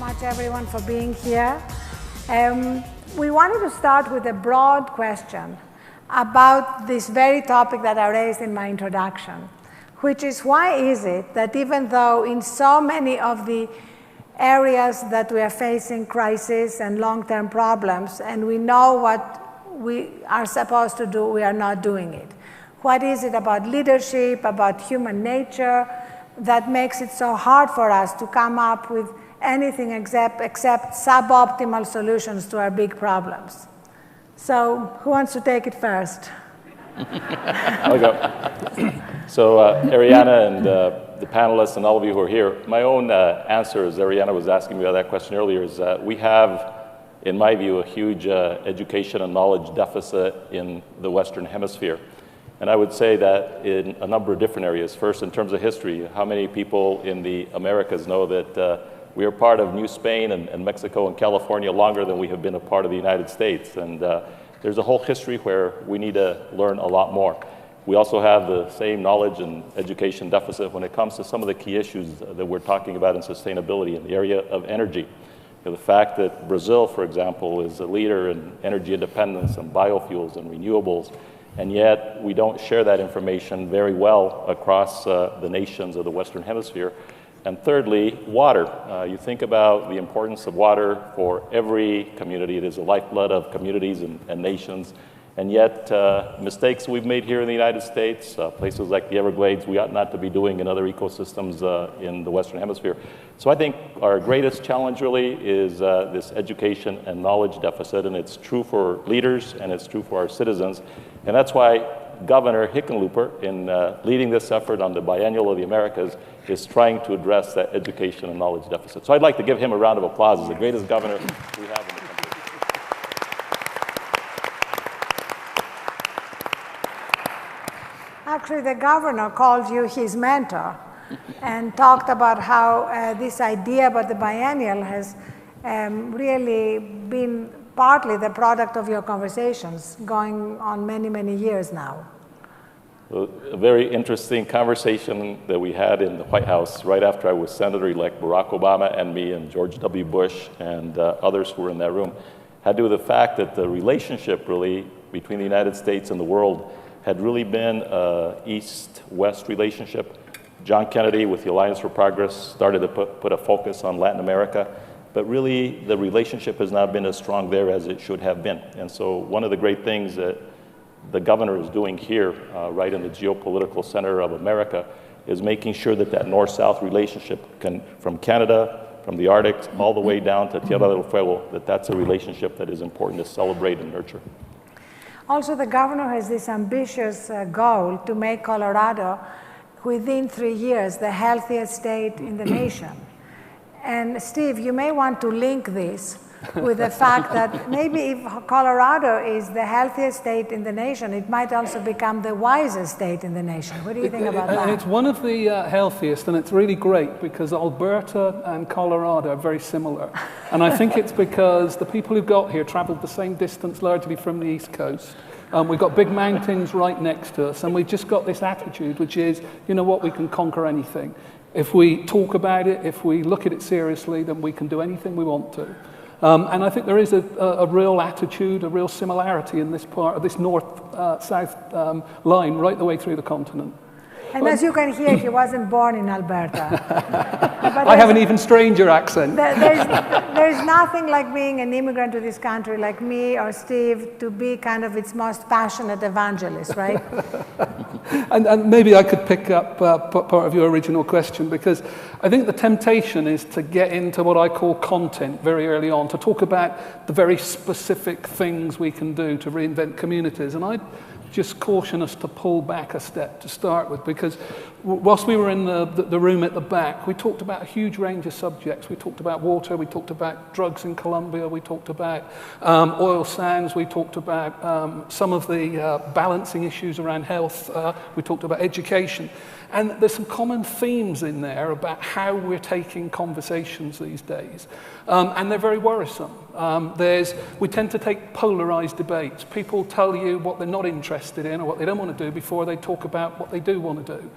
much, everyone, for being here. We wanted to start with a broad question about this very topic that I raised in my introduction, which is, why is it that even though in so many of the areas that we are facing crisis and long-term problems, and we know what we are supposed to do, we are not doing it? What is it about leadership, about human nature, that makes it so hard for us to come up with anything except suboptimal solutions to our big problems? So who wants to take it first? I'll go. So Ariana and the panelists and all of you who are here, my own answer, as Ariana was asking me that question earlier, is that we have, in my view, a huge education and knowledge deficit in the Western Hemisphere. And I would say that in a number of different areas. First, in terms of history, how many people in the Americas know that we are part of New Spain and Mexico and California longer than we have been a part of the United States? And there's a whole history where we need to learn a lot more. We also have the same knowledge and education deficit when it comes to some of the key issues that we're talking about in sustainability in the area of energy. The fact that Brazil, for example, is a leader in energy independence and biofuels and renewables, and yet we don't share that information very well across the nations of the Western Hemisphere. And thirdly, water. You think about the importance of water for every community. It is the lifeblood of communities and nations. And yet, mistakes we've made here in the United States, places like the Everglades, we ought not to be doing in other ecosystems in the Western Hemisphere. So I think our greatest challenge really is this education and knowledge deficit, and it's true for leaders and it's true for our citizens. And that's why Governor Hickenlooper, in leading this effort on the Biennial of the Americas, is trying to address that education and knowledge deficit. So I'd like to give him a round of applause as the greatest governor we have in the country. Actually, the governor called you his mentor and talked about how this idea about the biennial has really been partly the product of your conversations going on many, many years now. A very interesting conversation that we had in the White House right after I was Senator-elect. Barack Obama and me and George W. Bush and others who were in that room had to do with the fact that the relationship really between the United States and the world had really been an East-West relationship. John Kennedy, with the Alliance for Progress, started to put a focus on Latin America, but really the relationship has not been as strong there as it should have been. And so one of the great things that the governor is doing here, right in the geopolitical center of America, is making sure that that North-South relationship from Canada, from the Arctic, all the way down to Tierra del Fuego, that's a relationship that is important to celebrate and nurture. Also, the governor has this ambitious goal to make Colorado, within 3 years, the healthiest state in the nation. And Steve, you may want to link this with the fact that maybe if Colorado is the healthiest state in the nation, it might also become the wisest state in the nation. What do you think about that? It's one of the healthiest, and it's really great because Alberta and Colorado are very similar. And I think it's because the people who got here traveled the same distance largely from the East Coast. We've got big mountains right next to us, and we've just got this attitude, which is, you know what, we can conquer anything. If we talk about it, if we look at it seriously, then we can do anything we want to. And I think there is a real attitude, a real similarity in this part of this north-south line right the way through the continent. And as you can hear, he wasn't born in Alberta. I have an even stranger accent. There's nothing like being an immigrant to this country, like me or Steve, to be kind of its most passionate evangelist, right? And maybe I could pick up part of your original question, because I think the temptation is to get into what I call content very early on, to talk about the very specific things we can do to reinvent communities. And I'd just caution us to pull back a step to start with, because whilst we were in the room at the back, we talked about a huge range of subjects. We talked about water, we talked about drugs in Colombia, we talked about oil sands, we talked about some of the balancing issues around health, we talked about education. And there's some common themes in there about how we're taking conversations these days. And they're very worrisome. We tend to take polarized debates. People tell you what they're not interested in or what they don't want to do before they talk about what they do want to do.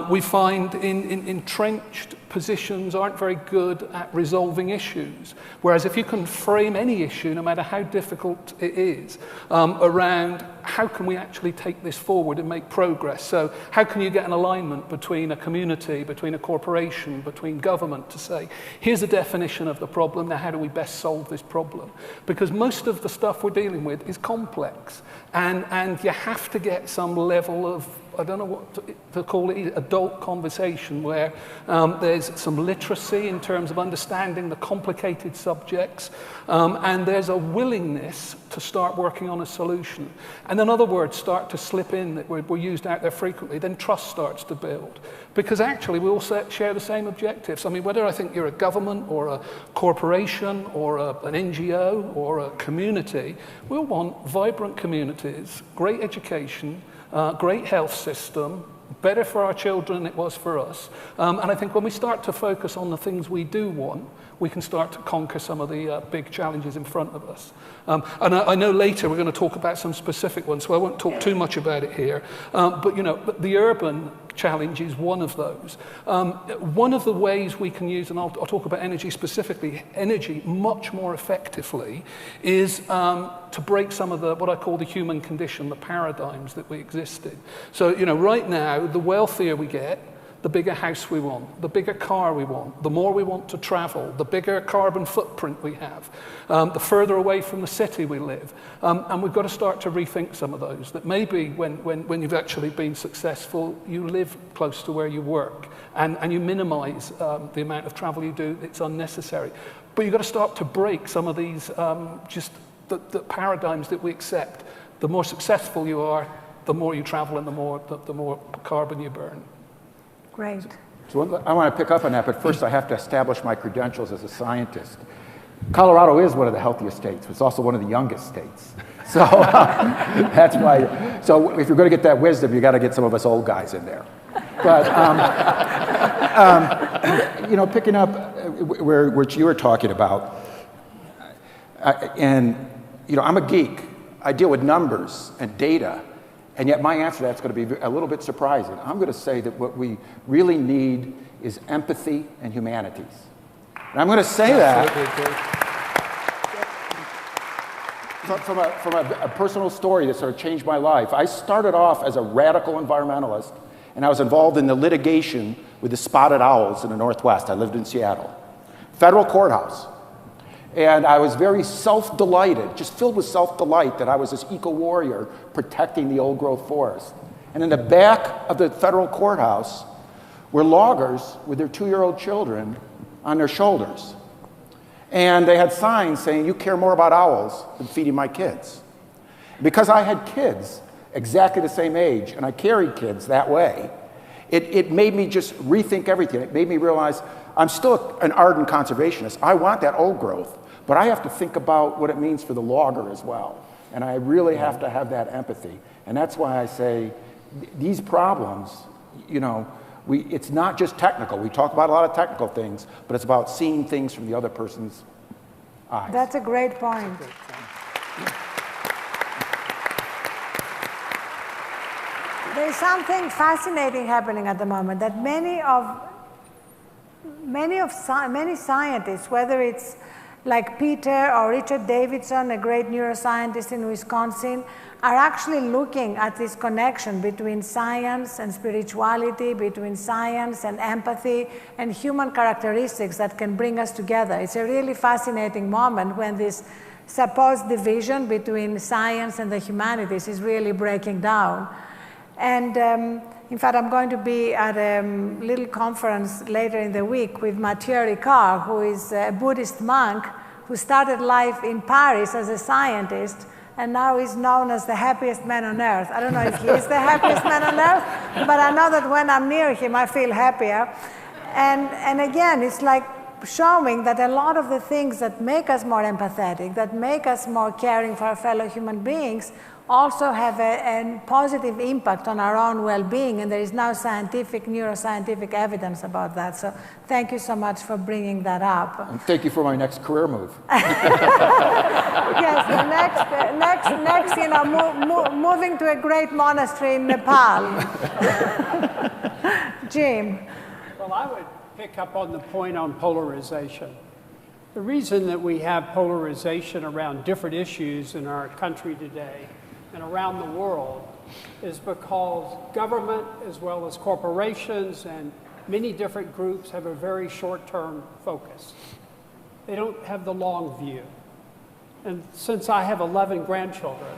We find entrenched positions aren't very good at resolving issues. Whereas if you can frame any issue, no matter how difficult it is, around how can we actually take this forward and make progress? So how can you get an alignment between a community, between a corporation, between government to say, here's a definition of the problem, now how do we best solve this problem? Because most of the stuff we're dealing with is complex, and you have to get some level of, I don't know what to call it, adult conversation where there's some literacy in terms of understanding the complicated subjects, and there's a willingness to start working on a solution. And then other words start to slip in that were used out there frequently, then trust starts to build. Because actually we all share the same objectives. I mean, whether I think you're a government or a corporation or an NGO or a community, we all want vibrant communities, great education, great health system, better for our children than it was for us. And I think when we start to focus on the things we do want, we can start to conquer some of the big challenges in front of us. And I know later we're going to talk about some specific ones, so I won't talk too much about it here. But you know, the urban challenge is one of those. One of the ways we can use, and I'll talk about energy specifically, energy much more effectively, is to break some of the, what I call the human condition, the paradigms that we exist in. So, you know, right now, the wealthier we get, the bigger house we want, the bigger car we want, the more we want to travel, the bigger carbon footprint we have, the further away from the city we live. And we've got to start to rethink some of those, that maybe when you've actually been successful, you live close to where you work, and you minimize the amount of travel you do that's unnecessary. But you've got to start to break some of these just the paradigms that we accept. The more successful you are, the more you travel and the more carbon you burn. Great. So I want to pick up on that, but first I have to establish my credentials as a scientist. Colorado is one of the healthiest states, but it's also one of the youngest states. So that's why. So if you're going to get that wisdom, you got to get some of us old guys in there. But you know, picking up where you were talking about, and you know, I'm a geek. I deal with numbers and data. And yet my answer to that's going to be a little bit surprising. I'm going to say that what we really need is empathy and humanities. And I'm going to say that from a personal story that sort of changed my life. I started off as a radical environmentalist, and I was involved in the litigation with the spotted owls in the Northwest. I lived in Seattle. Federal courthouse. And I was very self-delighted, just filled with self-delight that I was this eco-warrior protecting the old-growth forest. And in the back of the federal courthouse were loggers with their 2-year-old children on their shoulders. And they had signs saying, "You care more about owls than feeding my kids." Because I had kids exactly the same age, and I carried kids that way, it made me just rethink everything. It made me realize I'm still an ardent conservationist. I want that old growth. But I have to think about what it means for the logger as well. And I really have to have that empathy. And that's why I say these problems, you know, it's not just technical. We talk about a lot of technical things, but it's about seeing things from the other person's eyes. That's a great point. There's something fascinating happening at the moment, that many scientists, whether it's like Peter or Richard Davidson, a great neuroscientist in Wisconsin, are actually looking at this connection between science and spirituality, between science and empathy and human characteristics that can bring us together. It's a really fascinating moment when this supposed division between science and the humanities is really breaking down. And in fact, I'm going to be at a little conference later in the week with Mathieu Ricard, who is a Buddhist monk who started life in Paris as a scientist and now is known as the happiest man on earth. I don't know if he is the happiest man on earth, but I know that when I'm near him, I feel happier. And again, it's like showing that a lot of the things that make us more empathetic, that make us more caring for our fellow human beings, also have a positive impact on our own well-being, and there is now scientific, neuroscientific evidence about that. So thank you so much for bringing that up. And thank you for my next career move. Yes, the next, you know, moving to a great monastery in Nepal. Jim. Well, I would pick up on the point on polarization. The reason that we have polarization around different issues in our country today and around the world is because government, as well as corporations and many different groups, have a very short-term focus. They don't have the long view. And since I have 11 grandchildren,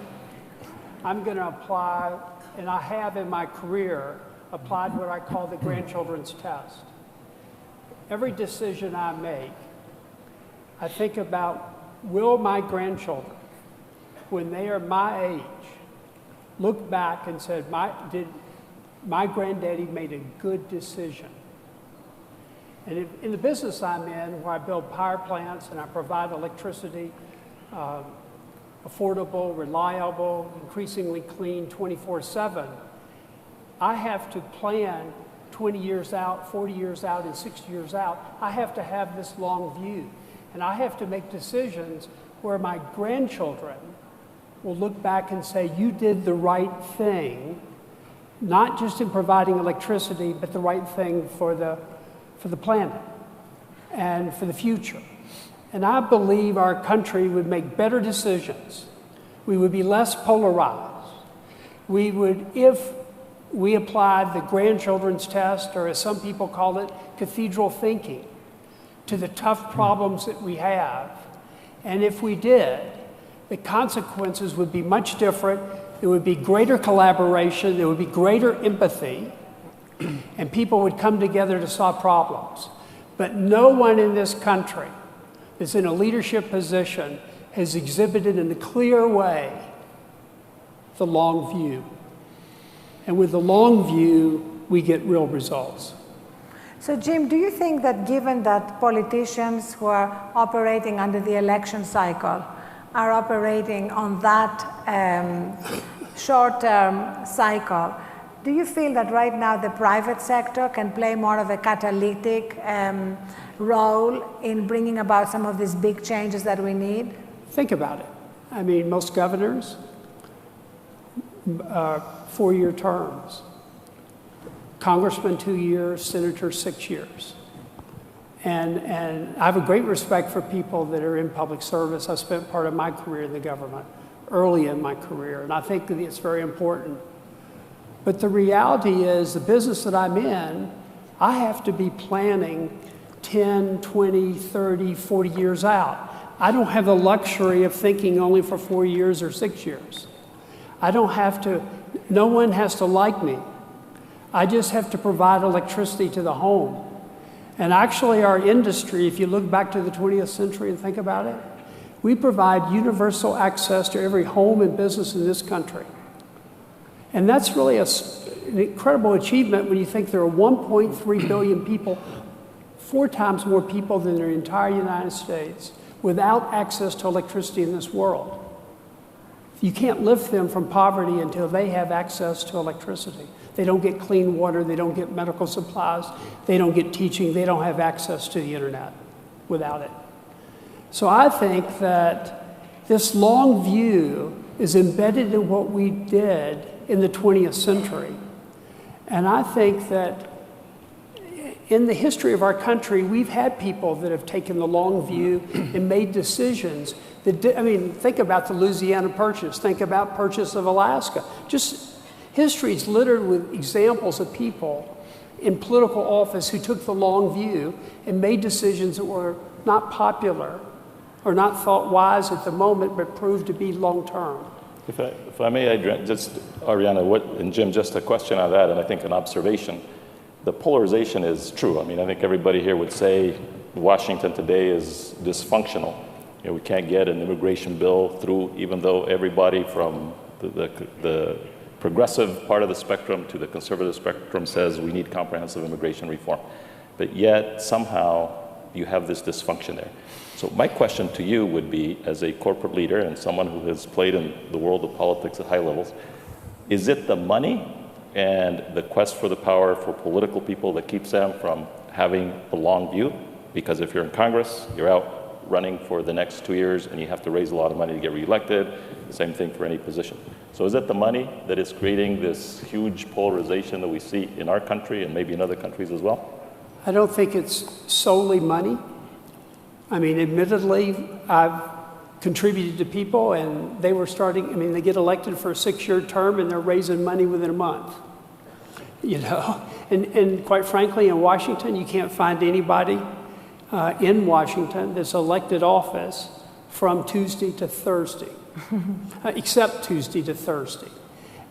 I'm going to apply, and I have in my career applied what I call the grandchildren's test. Every decision I make, I think about, will my grandchildren, when they are my age, look back and said, did my granddaddy made a good decision? And in the business I'm in, where I build power plants and I provide electricity, affordable, reliable, increasingly clean 24/7, I have to plan 20 years out, 40 years out, and 60 years out. I have to have this long view. And I have to make decisions where my grandchildren will look back and say, you did the right thing, not just in providing electricity, but the right thing for the planet and for the future. And I believe our country would make better decisions. We would be less polarized. We would, if we applied the grandchildren's test, or as some people call it, cathedral thinking, to the tough problems that we have. And if we did, the consequences would be much different. There would be greater collaboration, there would be greater empathy, and people would come together to solve problems. But no one in this country that's in a leadership position has exhibited in a clear way the long view. And with the long view, we get real results. So Jim, do you think that given that politicians who are operating under the election cycle are operating on that short-term cycle, do you feel that right now the private sector can play more of a catalytic role in bringing about some of these big changes that we need? Think about it. I mean, most governors, 4-year terms. Congressman 2 years, senator 6 years. And I have a great respect for people that are in public service. I spent part of my career in the government, early in my career, and I think that it's very important. But the reality is, the business that I'm in, I have to be planning 10, 20, 30, 40 years out. I don't have the luxury of thinking only for 4 years or 6 years. I don't have to, no one has to like me. I just have to provide electricity to the home. And actually our industry, if you look back to the 20th century and think about it, we provide universal access to every home and business in this country. And that's really an incredible achievement when you think there are 1.3 billion people, 4 times more people than the entire United States, without access to electricity in this world. You can't lift them from poverty until they have access to electricity. They don't get clean water, they don't get medical supplies, they don't get teaching, they don't have access to the internet without it. So I think that this long view is embedded in what we did in the 20th century. And I think that in the history of our country, we've had people that have taken the long view and made decisions that, I mean, think about the Louisiana Purchase, think about purchase of Alaska. Just history is littered with examples of people in political office who took the long view and made decisions that were not popular or not thought wise at the moment, but proved to be long-term. If I may, just, Ariana, and Jim, just a question on that, and I think an observation. The polarization is true. I mean, I think everybody here would say Washington today is dysfunctional. You know, we can't get an immigration bill through, even though everybody from the progressive part of the spectrum to the conservative spectrum says we need comprehensive immigration reform. But yet, somehow, you have this dysfunction there. So my question to you would be, as a corporate leader and someone who has played in the world of politics at high levels, is it the money and the quest for the power for political people that keeps them from having a long view? Because if you're in Congress, you're out running for the next 2 years and you have to raise a lot of money to get reelected. Same thing for any position. So is it the money that is creating this huge polarization that we see in our country and maybe in other countries as well? I don't think it's solely money. I mean, admittedly, I've contributed to people and they were starting, I mean, they get elected for a 6-year term and they're raising money within a month. You know, and quite frankly, in Washington, you can't find anybody in Washington that's elected office from Tuesday to Thursday, except Tuesday to Thursday.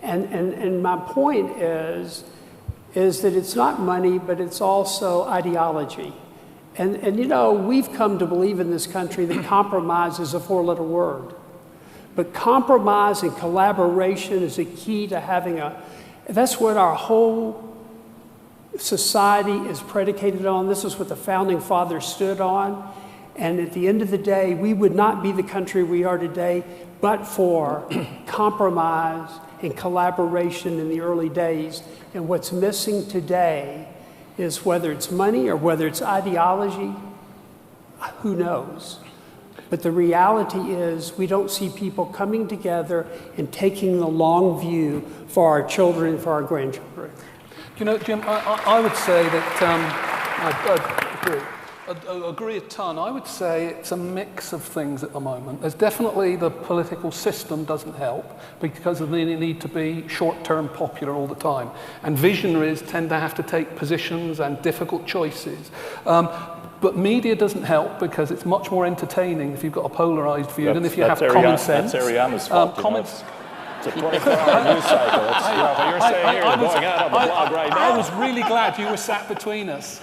And my point is that it's not money, but it's also ideology. And you know, we've come to believe in this country that compromise is a 4-letter word. But compromise and collaboration is a key to having that's what our whole society is predicated on. This is what the Founding Fathers stood on. And at the end of the day, we would not be the country we are today but for compromise and collaboration in the early days. And what's missing today is whether it's money or whether it's ideology, who knows? But the reality is we don't see people coming together and taking the long view for our children and for our grandchildren. You know, Jim, I would say that I agree a ton. I would say it's a mix of things at the moment. There's definitely the political system doesn't help because they need to be short-term popular all the time. And visionaries tend to have to take positions and difficult choices. But media doesn't help because it's much more entertaining if you've got a polarized view than if you have common sense. That's Ariana's fault. It's a 24-hour news cycle. What you're saying here, you're going out on the blog right now. I was really glad you were sat between us.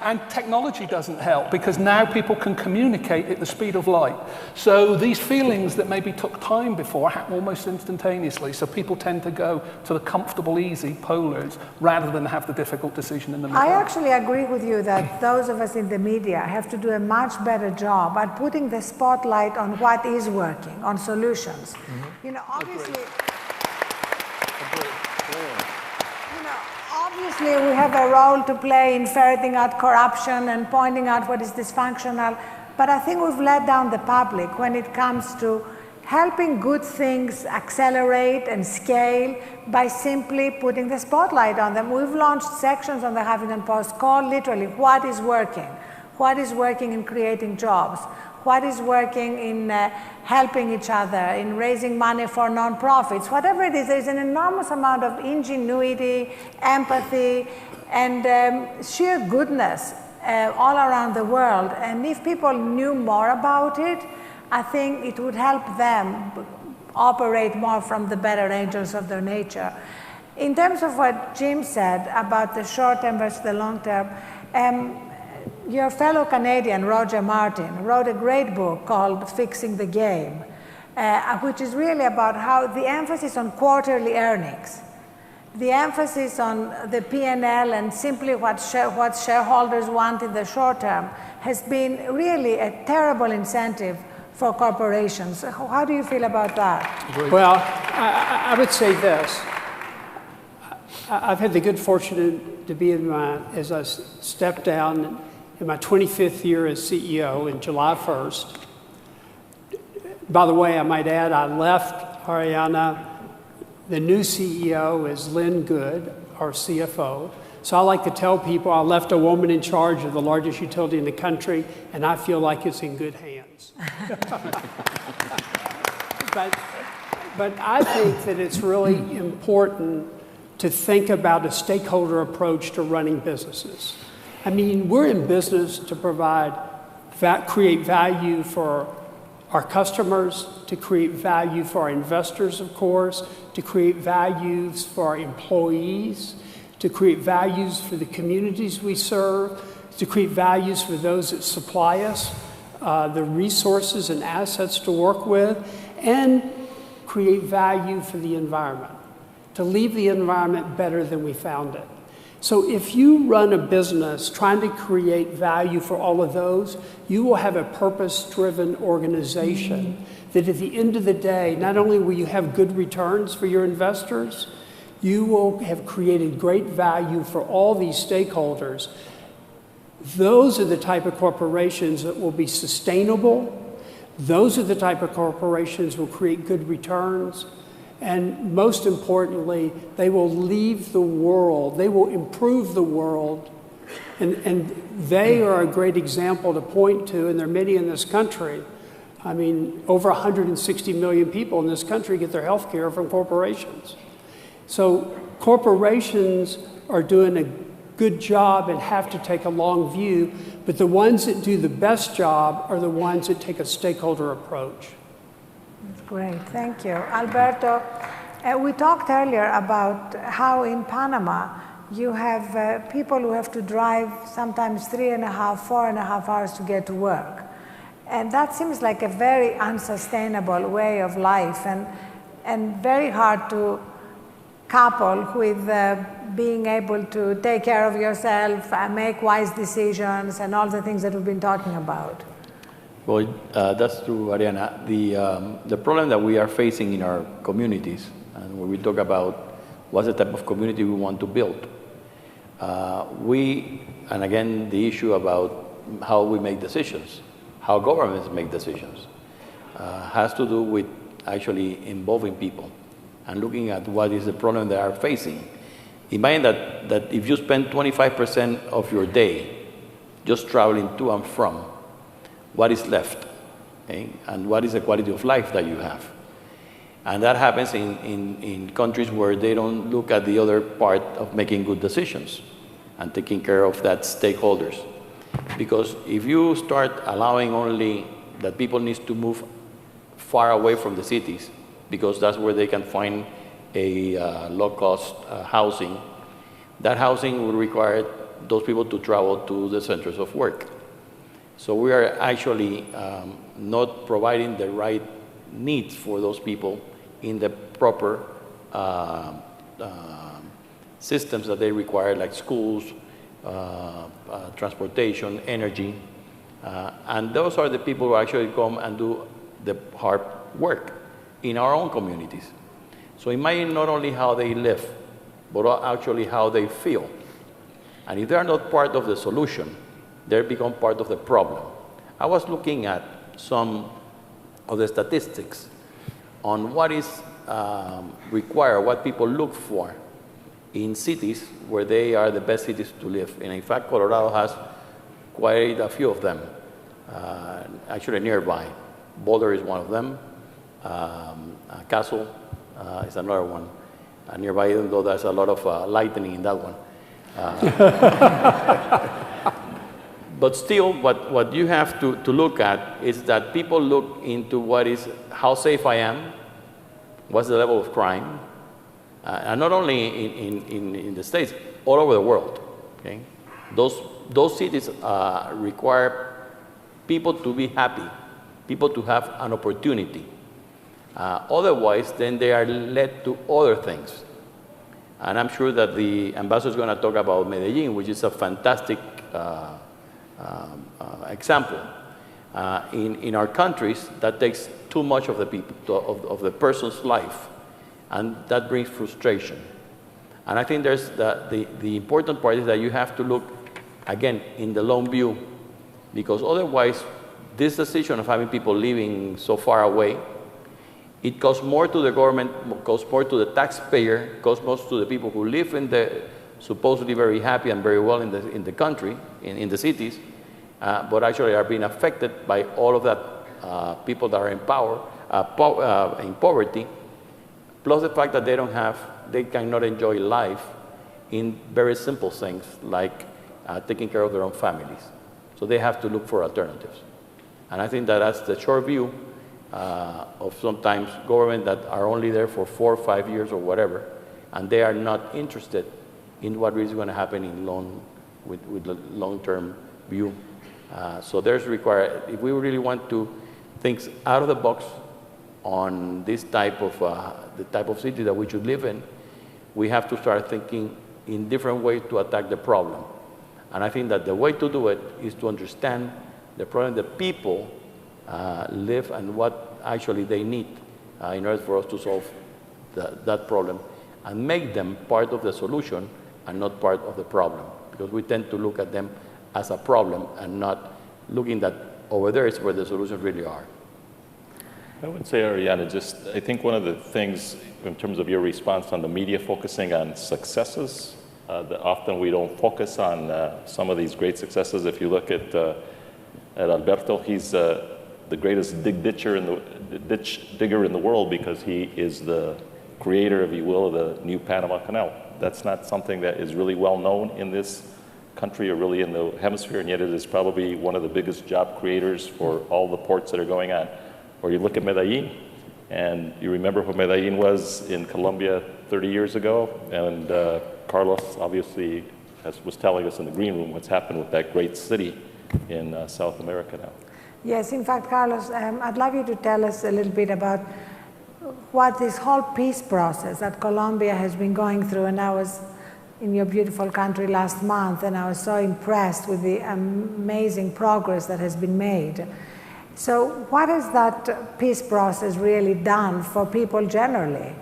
And technology doesn't help because now people can communicate at the speed of light. So these feelings that maybe took time before happen almost instantaneously. So people tend to go to the comfortable, easy polars rather than have the difficult decision in the middle. I actually agree with you that those of us in the media have to do a much better job at putting the spotlight on what is working, on solutions. You know, obviously. Obviously, we have a role to play in ferreting out corruption and pointing out what is dysfunctional, but I think we've let down the public when it comes to helping good things accelerate and scale by simply putting the spotlight on them. We've launched sections on the Huffington Post called literally what is working in creating jobs, what is working in helping each other, in raising money for nonprofits, whatever it is, there's an enormous amount of ingenuity, empathy, and sheer goodness all around the world. And if people knew more about it, I think it would help them operate more from the better angels of their nature. In terms of what Jim said about the short term versus the long term, your fellow Canadian, Roger Martin, wrote a great book called Fixing the Game, which is really about how the emphasis on quarterly earnings, the emphasis on the P&L and simply what shareholders want in the short term has been really a terrible incentive for corporations. How do you feel about that? Well, I would say this. I've had the good fortune to be as I stepped down in my 25th year as CEO in July 1st. By the way, I might add, I left Ariana. The new CEO is Lynn Good, our CFO. So I like to tell people I left a woman in charge of the largest utility in the country, and I feel like it's in good hands. But I think that it's really important to think about a stakeholder approach to running businesses. I mean, we're in business to create value for our customers, to create value for our investors, of course, to create values for our employees, to create values for the communities we serve, to create values for those that supply us, the resources and assets to work with, and create value for the environment, to leave the environment better than we found it. So if you run a business trying to create value for all of those, you will have a purpose-driven organization that at the end of the day, not only will you have good returns for your investors, you will have created great value for all these stakeholders. Those are the type of corporations that will be sustainable. Those are the type of corporations that will create good returns. And most importantly, they will leave the world. They will improve the world. And they are a great example to point to, and there are many in this country. I mean, over 160 million people in this country get their health care from corporations. So corporations are doing a good job and have to take a long view, but the ones that do the best job are the ones that take a stakeholder approach. That's great, thank you. Alberto, we talked earlier about how in Panama you have people who have to drive sometimes 3.5, 4.5 hours to get to work. And that seems like a very unsustainable way of life and very hard to couple with being able to take care of yourself, make wise decisions, and all the things that we've been talking about. Well, that's true, Ariana. The problem that we are facing in our communities, and when we talk about what's the type of community we want to build, and again, the issue about how we make decisions, how governments make decisions, has to do with actually involving people and looking at what is the problem they are facing. Imagine that if you spend 25% of your day just traveling to and from, what is left? Okay? And what is the quality of life that you have? And that happens in countries where they don't look at the other part of making good decisions and taking care of that stakeholders. Because if you start allowing only that people need to move far away from the cities, because that's where they can find a low-cost housing, that housing will require those people to travel to the centers of work. So we are actually not providing the right needs for those people in the proper systems that they require, like schools, transportation, energy. And those are the people who actually come and do the hard work in our own communities. So imagine not only how they live, but actually how they feel. And if they are not part of the solution, they become part of the problem. I was looking at some of the statistics on what is required, what people look for in cities where they are the best cities to live. And in fact, Colorado has quite a few of them, actually nearby. Boulder is one of them. Castle is another one. Nearby, even though there's a lot of lightning in that one. But still, what you have to look at is that people look into what is, how safe I am, what's the level of crime, and not only in the States, all over the world. Okay? Those cities require people to be happy, people to have an opportunity. Otherwise, then they are led to other things. And I'm sure that the ambassador is going to talk about Medellin, which is a fantastic example. In our countries, that takes too much of the people, of the person's life, and that brings frustration. And I think there's the important part is that you have to look, again, in the long view, because otherwise, this decision of having people living so far away, it costs more to the government, costs more to the taxpayer, costs more to the people who live in the supposedly very happy and very well in the country, in the cities, but actually are being affected by all of that people that are in in poverty, plus the fact that they cannot enjoy life in very simple things like taking care of their own families. So they have to look for alternatives. And I think that that's the short view of sometimes government that are only there for 4 or 5 years or whatever, and they are not interested in what is going to happen with the long-term view. So there's required, if we really want to think out of the box on this type of, the type of city that we should live in, we have to start thinking in different ways to attack the problem. And I think that the way to do it is to understand the problem that people live and what actually they need in order for us to solve that problem, and make them part of the solution and not part of the problem, because we tend to look at them as a problem and not looking that over there is where the solutions really are. I would say, Ariana, I think one of the things in terms of your response on the media focusing on successes, that often we don't focus on some of these great successes. If you look at Alberto, he's the greatest ditch digger in the world because he is the creator, if you will, of the new Panama Canal. That's not something that is really well known in this country or really in the hemisphere, and yet it is probably one of the biggest job creators for all the ports that are going on. Or you look at Medellin, and you remember what Medellin was in Colombia 30 years ago, and Carlos obviously was telling us in the green room what's happened with that great city in South America now. Yes, in fact, Carlos, I'd love you to tell us a little bit about what this whole peace process that Colombia has been going through. And I was in your beautiful country last month, and I was so impressed with the amazing progress that has been made. So what has that peace process really done for people generally,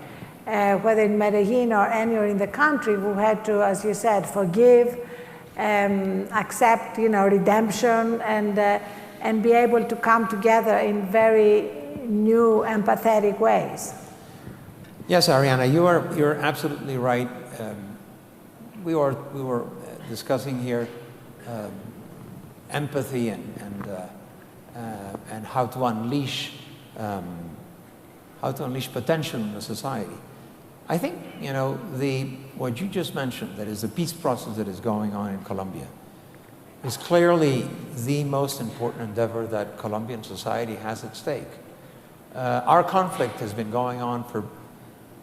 whether in Medellin or anywhere in the country who had to, as you said, forgive, accept, redemption, and be able to come together in very new, empathetic ways? Yes, Ariana, you're absolutely right. We were discussing here empathy and how to unleash potential in the society. I think what you just mentioned, that is the peace process that is going on in Colombia, is clearly the most important endeavor that Colombian society has at stake. Our conflict has been going on for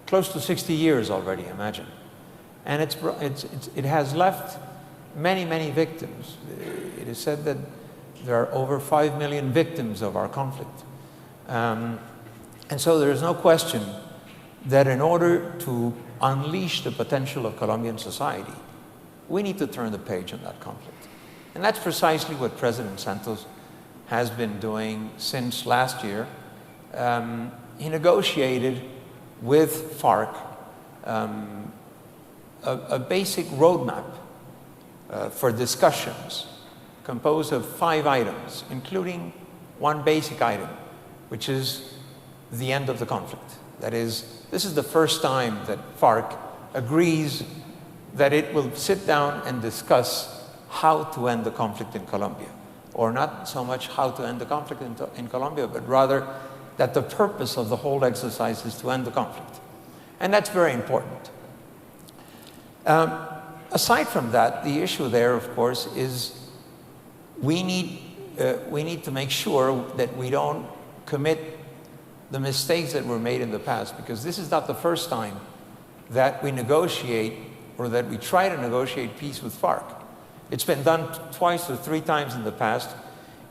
close to 60 years already, imagine. And it has left many, many victims. It is said that there are over 5 million victims of our conflict. And so there is no question that in order to unleash the potential of Colombian society, we need to turn the page on that conflict. And that's precisely what President Santos has been doing since last year. He negotiated with FARC a basic roadmap for discussions composed of 5 items, including one basic item, which is the end of the conflict. That is, this is the first time that FARC agrees that it will sit down and discuss how to end the conflict in Colombia. Or not so much how to end the conflict in Colombia, but rather that the purpose of the whole exercise is to end the conflict. And that's very important. Aside from that, the issue there, of course, is we need to make sure that we don't commit the mistakes that were made in the past, because this is not the first time that we negotiate or that we try to negotiate peace with FARC. It's been done twice or 3 times in the past,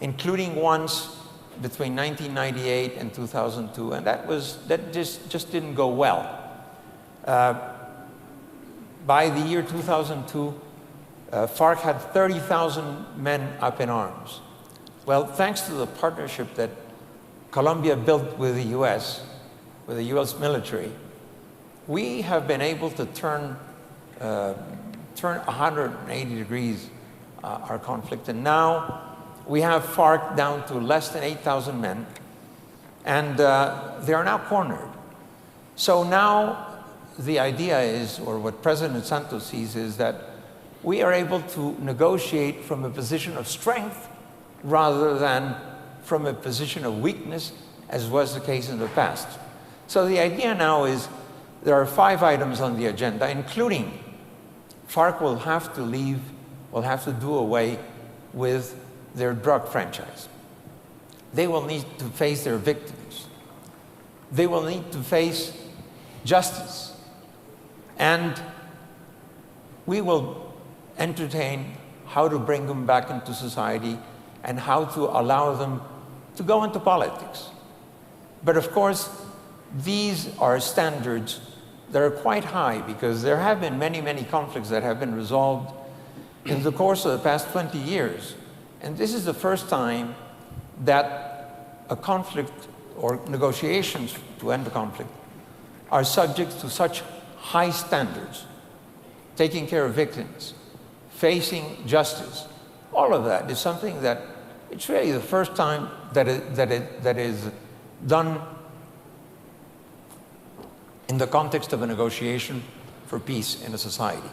including once between 1998 and 2002, and that just didn't go well. By the year 2002, FARC had 30,000 men up in arms. Well, thanks to the partnership that Colombia built with the U.S., with the U.S. military, we have been able to turn 180 degrees our conflict, and now we have FARC down to less than 8,000 men, and they are now cornered. So now the idea is, or what President Santos sees, is that we are able to negotiate from a position of strength rather than from a position of weakness, as was the case in the past. So the idea now is there are 5 items on the agenda, including FARC will have to do away with their drug franchise. They will need to face their victims. They will need to face justice. And we will entertain how to bring them back into society and how to allow them to go into politics. But of course, these are standards that are quite high, because there have been many, many conflicts that have been resolved in the course of the past 20 years. And this is the first time that a conflict or negotiations to end the conflict are subject to such high standards, taking care of victims, facing justice, All of that is something that it's really the first time that is done in the context of a negotiation for peace in a society.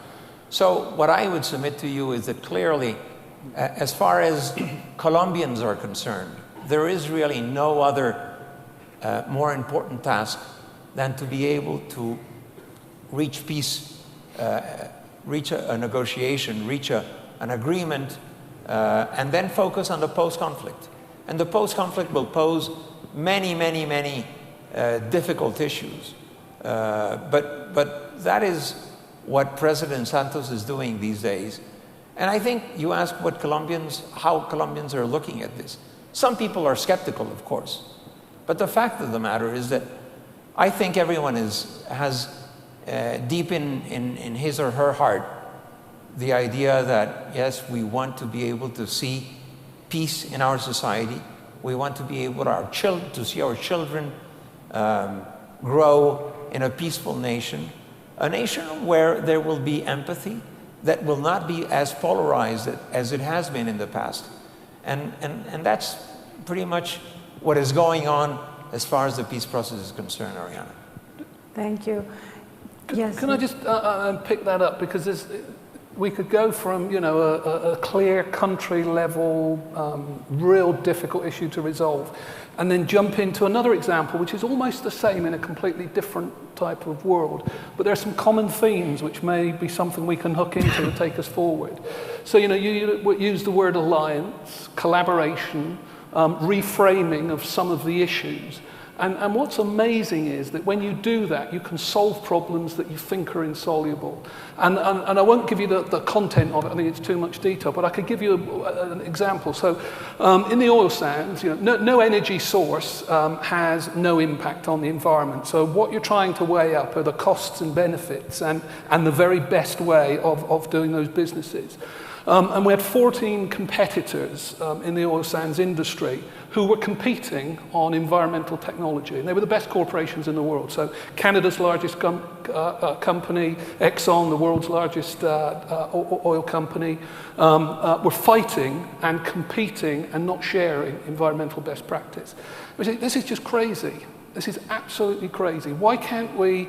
So what I would submit to you is that clearly, as far as Colombians are concerned, there is really no other more important task than to be able to reach peace, reach a negotiation, reach an agreement, and then focus on the post-conflict. And the post-conflict will pose many, many, many difficult issues. But that is what President Santos is doing these days. And I think you ask how Colombians are looking at this. Some people are skeptical, of course. But the fact of the matter is that I think everyone has deep in his or her heart the idea that, yes, we want to be able to see peace in our society. We want to be able to see our children grow in a peaceful nation, a nation where there will be empathy, that will not be as polarized as it has been in the past. And that's pretty much what is going on as far as the peace process is concerned, Ariana. Thank you. Yes. Can I just pick that up? Because we could go from, you know, a clear country level, real difficult issue to resolve, and then jump into another example, which is almost the same in a completely different type of world. But there are some common themes which may be something we can hook into to take us forward. So, you know, you use the word alliance, collaboration, reframing of some of the issues. And what's amazing is that when you do that, you can solve problems that you think are insoluble. And I won't give you the content of it, I think it's too much detail, but I could give you an example. So in the oil sands, you know, no energy source has no impact on the environment. So what you're trying to weigh up are the costs and benefits and the very best way of doing those businesses. And we had 14 competitors in the oil sands industry who were competing on environmental technology. And they were the best corporations in the world. So Canada's largest company, Exxon, the world's largest oil company, were fighting and competing and not sharing environmental best practice. We say, this is just crazy. This is absolutely crazy. Why can't we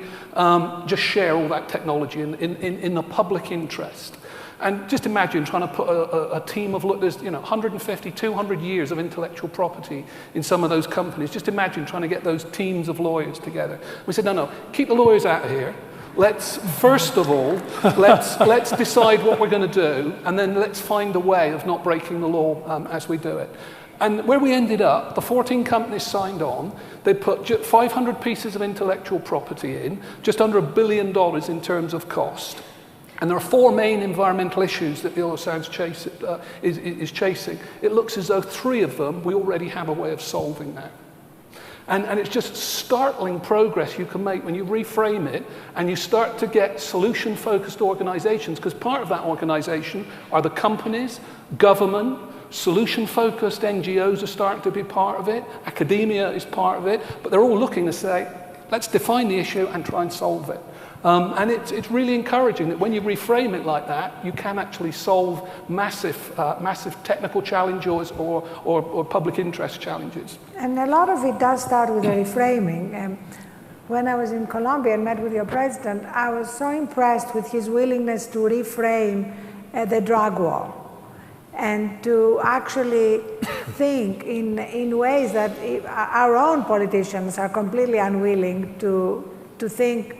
just share all that technology in the public interest? And just imagine trying to put a team of, look, there's 150, 200 years of intellectual property in some of those companies. Just imagine trying to get those teams of lawyers together. We said, no, keep the lawyers out of here. Let's, first of all, let's decide what we're going to do, and then let's find a way of not breaking the law as we do it. And where we ended up, the 14 companies signed on. They put 500 pieces of intellectual property in, just under $1 billion in terms of cost. And there are 4 main environmental issues that the oil sands is chasing. It looks as though 3 of them, we already have a way of solving that. And it's just startling progress you can make when you reframe it and you start to get solution-focused organizations, because part of that organization are the companies, government, solution-focused NGOs are starting to be part of it, academia is part of it, but they're all looking to say, let's define the issue and try and solve it. And it's really encouraging that when you reframe it like that, you can actually solve massive technical challenges or public interest challenges. And a lot of it does start with the reframing. When I was in Colombia and met with your president, I was so impressed with his willingness to reframe the drug war and to actually think in ways that our own politicians are completely unwilling to think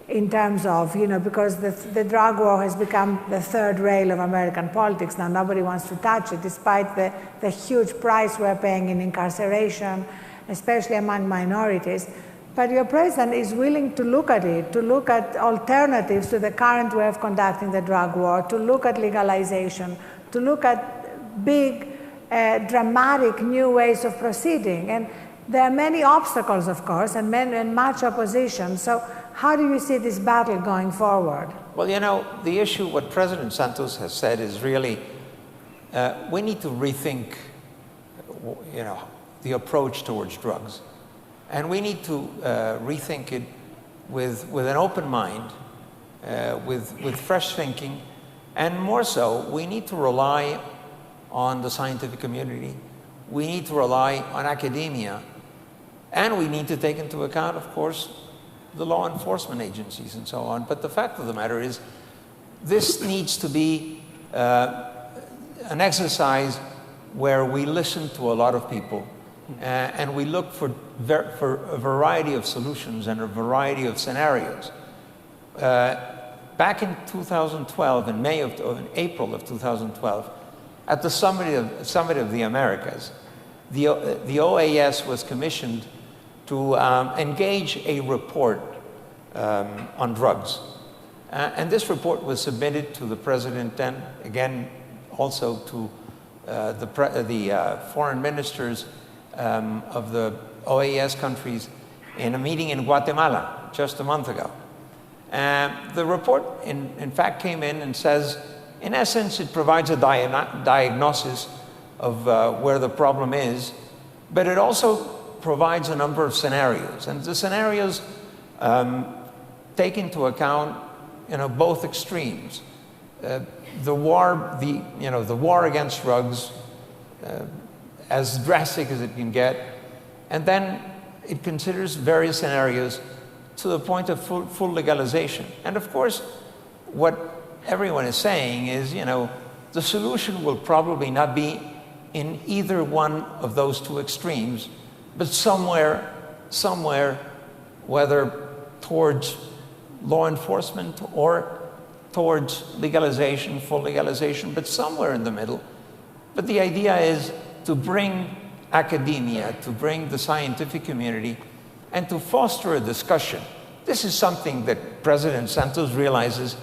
in terms of, because the drug war has become the third rail of American politics now. Nobody wants to touch it, despite the huge price we're paying in incarceration, especially among minorities. But your president is willing to look at it, to look at alternatives to the current way of conducting the drug war, to look at legalization, to look at big, dramatic new ways of proceeding. And there are many obstacles, of course, and much opposition. So how do you see this battle going forward? Well, the issue, what President Santos has said is really, we need to rethink, the approach towards drugs. And we need to rethink it with an open mind, with fresh thinking. And more so, we need to rely on the scientific community. We need to rely on academia. And we need to take into account, of course, the law enforcement agencies and so on. But the fact of the matter is, this needs to be an exercise where we listen to a lot of people and we look for a variety of solutions and a variety of scenarios. Back in 2012, in April of 2012, at the Summit of the Americas, the OAS was commissioned to engage a report on drugs. And this report was submitted to the president and, again, also to the foreign ministers of the OAS countries in a meeting in Guatemala just a month ago. The report, in fact, came in and says, in essence, it provides a diagnosis of where the problem is, but it also provides a number of scenarios. And the scenarios take into account, both extremes. The war against drugs, as drastic as it can get, and then it considers various scenarios to the point of full legalization. And of course, what everyone is saying is, the solution will probably not be in either one of those two extremes, but somewhere, whether towards law enforcement or towards legalization, full legalization, but somewhere in the middle. But the idea is to bring academia, to bring the scientific community, and to foster a discussion. This is something that President Santos realizes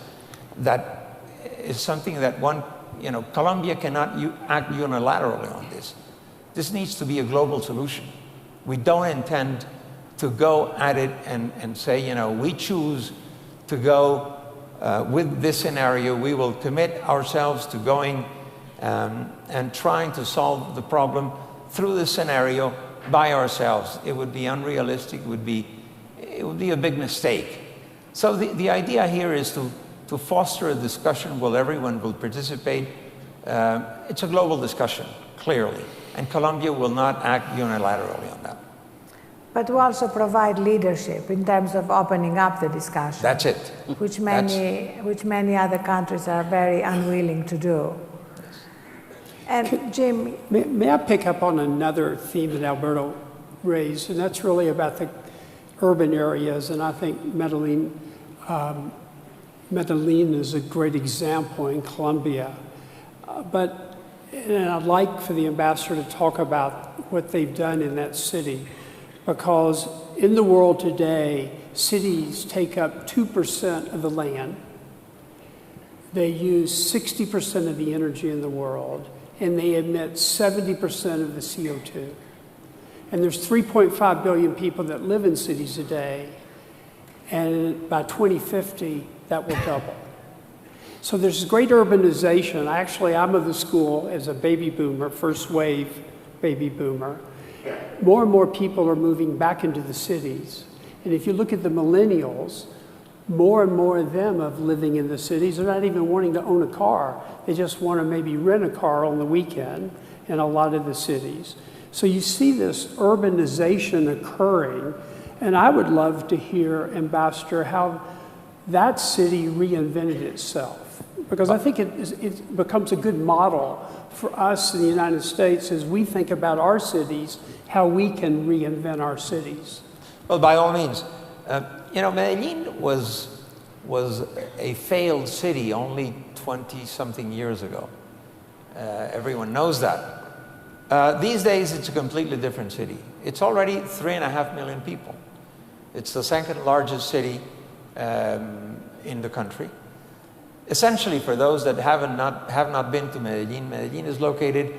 that is something that Colombia cannot act unilaterally on this. This needs to be a global solution. We don't intend to go at it and say, we choose to go with this scenario. We will commit ourselves to going and trying to solve the problem through this scenario by ourselves. It would be unrealistic. It would be a big mistake. So the idea here is to foster a discussion where everyone will participate. It's a global discussion, clearly, and Colombia will not act unilaterally on that. But to also provide leadership in terms of opening up the discussion. That's it. Which many other countries are very unwilling to do. And Jim, may I pick up on another theme that Alberto raised, and that's really about the urban areas, and I think Medellin is a great example in Colombia. And I'd like for the ambassador to talk about what they've done in that city, because in the world today, cities take up 2% of the land. They use 60% of the energy in the world, and they emit 70% of the CO2. And there's 3.5 billion people that live in cities today, and by 2050, that will double. So there's great urbanization. Actually, I'm of the school as a baby boomer, first wave baby boomer. More and more people are moving back into the cities. And if you look at the millennials, more and more of them of living in the cities. They're not even wanting to own a car. They just want to maybe rent a car on the weekend in a lot of the cities. So you see this urbanization occurring, and I would love to hear, Ambassador, how that city reinvented itself. Because I think it becomes a good model for us in the United States as we think about our cities, how we can reinvent our cities. Well, by all means. Medellin was a failed city only 20-something years ago. Everyone knows that. These days, it's a completely different city. It's already 3.5 million people. It's the second largest city in the country. Essentially, for those that have not been to Medellin, Medellin is located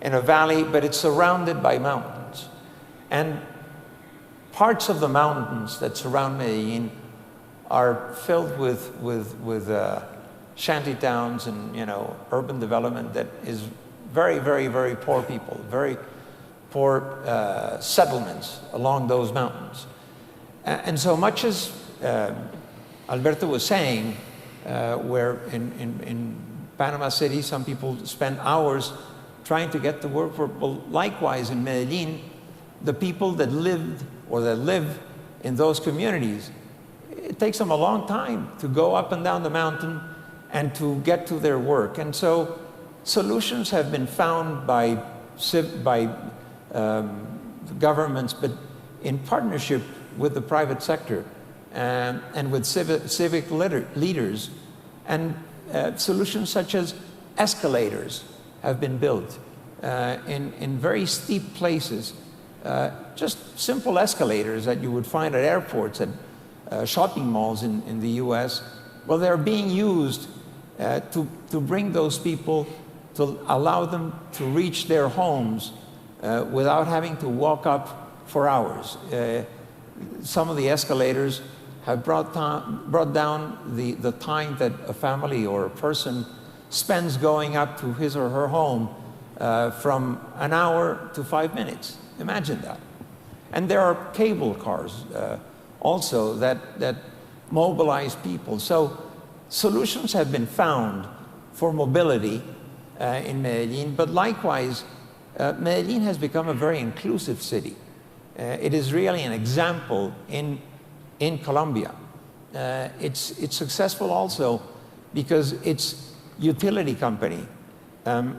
in a valley, but it's surrounded by mountains. And parts of the mountains that surround Medellin are filled with shanty towns and urban development that is very, very, very poor people, very poor settlements along those mountains. And so much as Alberto was saying, where in Panama City some people spend hours trying to get to work. Well, likewise, in Medellin, the people that lived or that live in those communities, it takes them a long time to go up and down the mountain and to get to their work. And so solutions have been found by governments, but in partnership with the private sector and with civic leaders. And solutions such as escalators have been built in very steep places. Just simple escalators that you would find at airports and shopping malls in the US. Well, they're being used to bring those people, to allow them to reach their homes without having to walk up for hours. Some of the escalators have brought down the time that a family or a person spends going up to his or her home from an hour to 5 minutes. Imagine that. And there are cable cars also that mobilize people. So solutions have been found for mobility in Medellin, but likewise, Medellin has become a very inclusive city. It is really an example in Colombia. It's successful also because its utility company,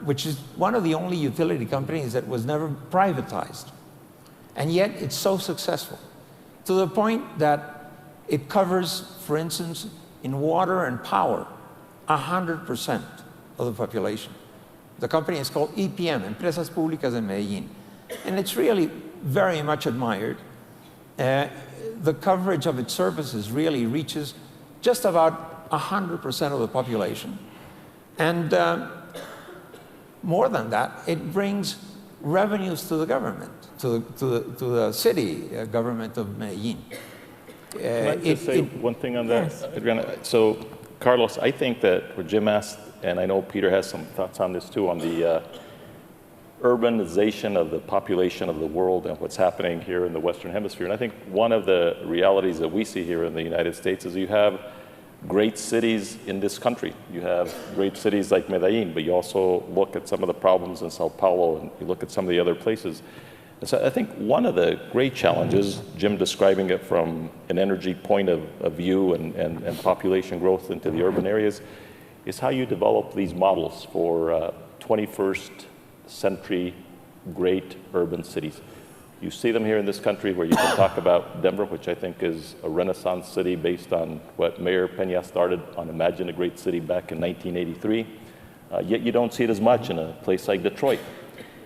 which is one of the only utility companies that was never privatized. And yet it's so successful to the point that it covers, for instance, in water and power, 100% of the population. The company is called EPM, Empresas Públicas de Medellín. And it's really very much admired. The coverage of its services really reaches just about 100% of the population. And more than that, it brings revenues to the government, to the city government of Medellin. Can I just say one thing on that, yes. Adriana? So, Carlos, I think that what Jim asked, and I know Peter has some thoughts on this too, on the urbanization of the population of the world and what's happening here in the Western Hemisphere. And I think one of the realities that we see here in the United States is you have great cities in this country. You have great cities like Medellin, but you also look at some of the problems in Sao Paulo and you look at some of the other places. And so I think one of the great challenges, Jim describing it from an energy point of view and population growth into the urban areas, is how you develop these models for 21st century great urban cities. You see them here in this country where you can talk about Denver, which I think is a Renaissance city based on what Mayor Peña started on Imagine a Great City back in 1983. Yet you don't see it as much in a place like Detroit.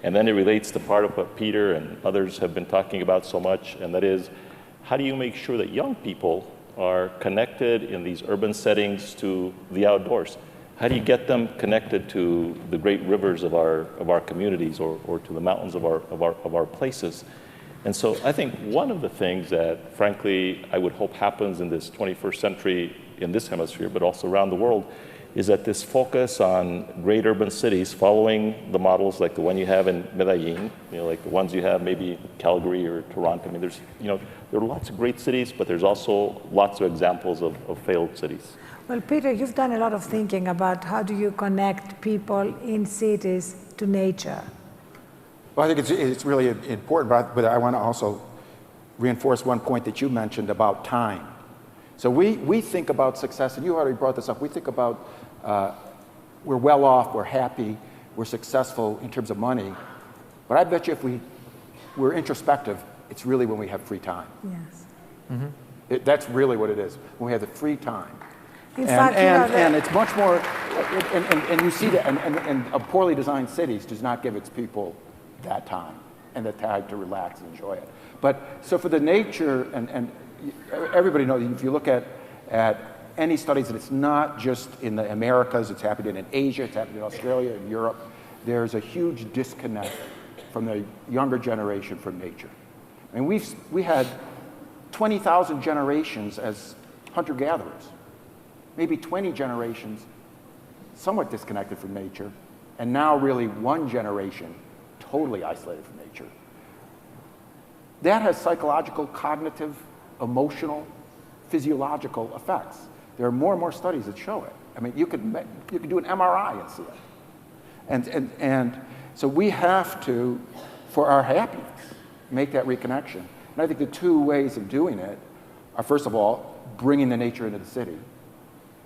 And then it relates to part of what Peter and others have been talking about so much, and that is, how do you make sure that young people are connected in these urban settings to the outdoors? How do you get them connected to the great rivers of our communities or to the mountains of our places? And so I think one of the things that, frankly, I would hope happens in this 21st century in this hemisphere, but also around the world, is that this focus on great urban cities, following the models like the one you have in Medellin, like the ones you have maybe Calgary or Toronto. I mean, there are lots of great cities, but there's also lots of examples of failed cities. Well, Peter, you've done a lot of thinking about how do you connect people in cities to nature. Well, I think it's really important, but I want to also reinforce one point that you mentioned about time. So we think about success, and you already brought this up, we think about we're well off, we're happy, we're successful in terms of money. But I bet you if we're introspective, it's really when we have free time. Yes. Mm-hmm. That's really what it is, when we have the free time. In fact, and it's much more, and you see that, and a poorly designed cities does not give its people that time and the time to relax and enjoy it. But so for the nature, and everybody knows, if you look at any studies, that it's not just in the Americas, it's happening in Asia, it's happening in Australia, and Europe. There's a huge disconnect from the younger generation from nature. I mean, we had 20,000 generations as hunter-gatherers, maybe 20 generations somewhat disconnected from nature, and now really one generation totally isolated from nature. That has psychological, cognitive, emotional, physiological effects. There are more and more studies that show it. I mean, you could do an MRI and see it. So we have to, for our happiness, make that reconnection. And I think the two ways of doing it are, first of all, bringing the nature into the city.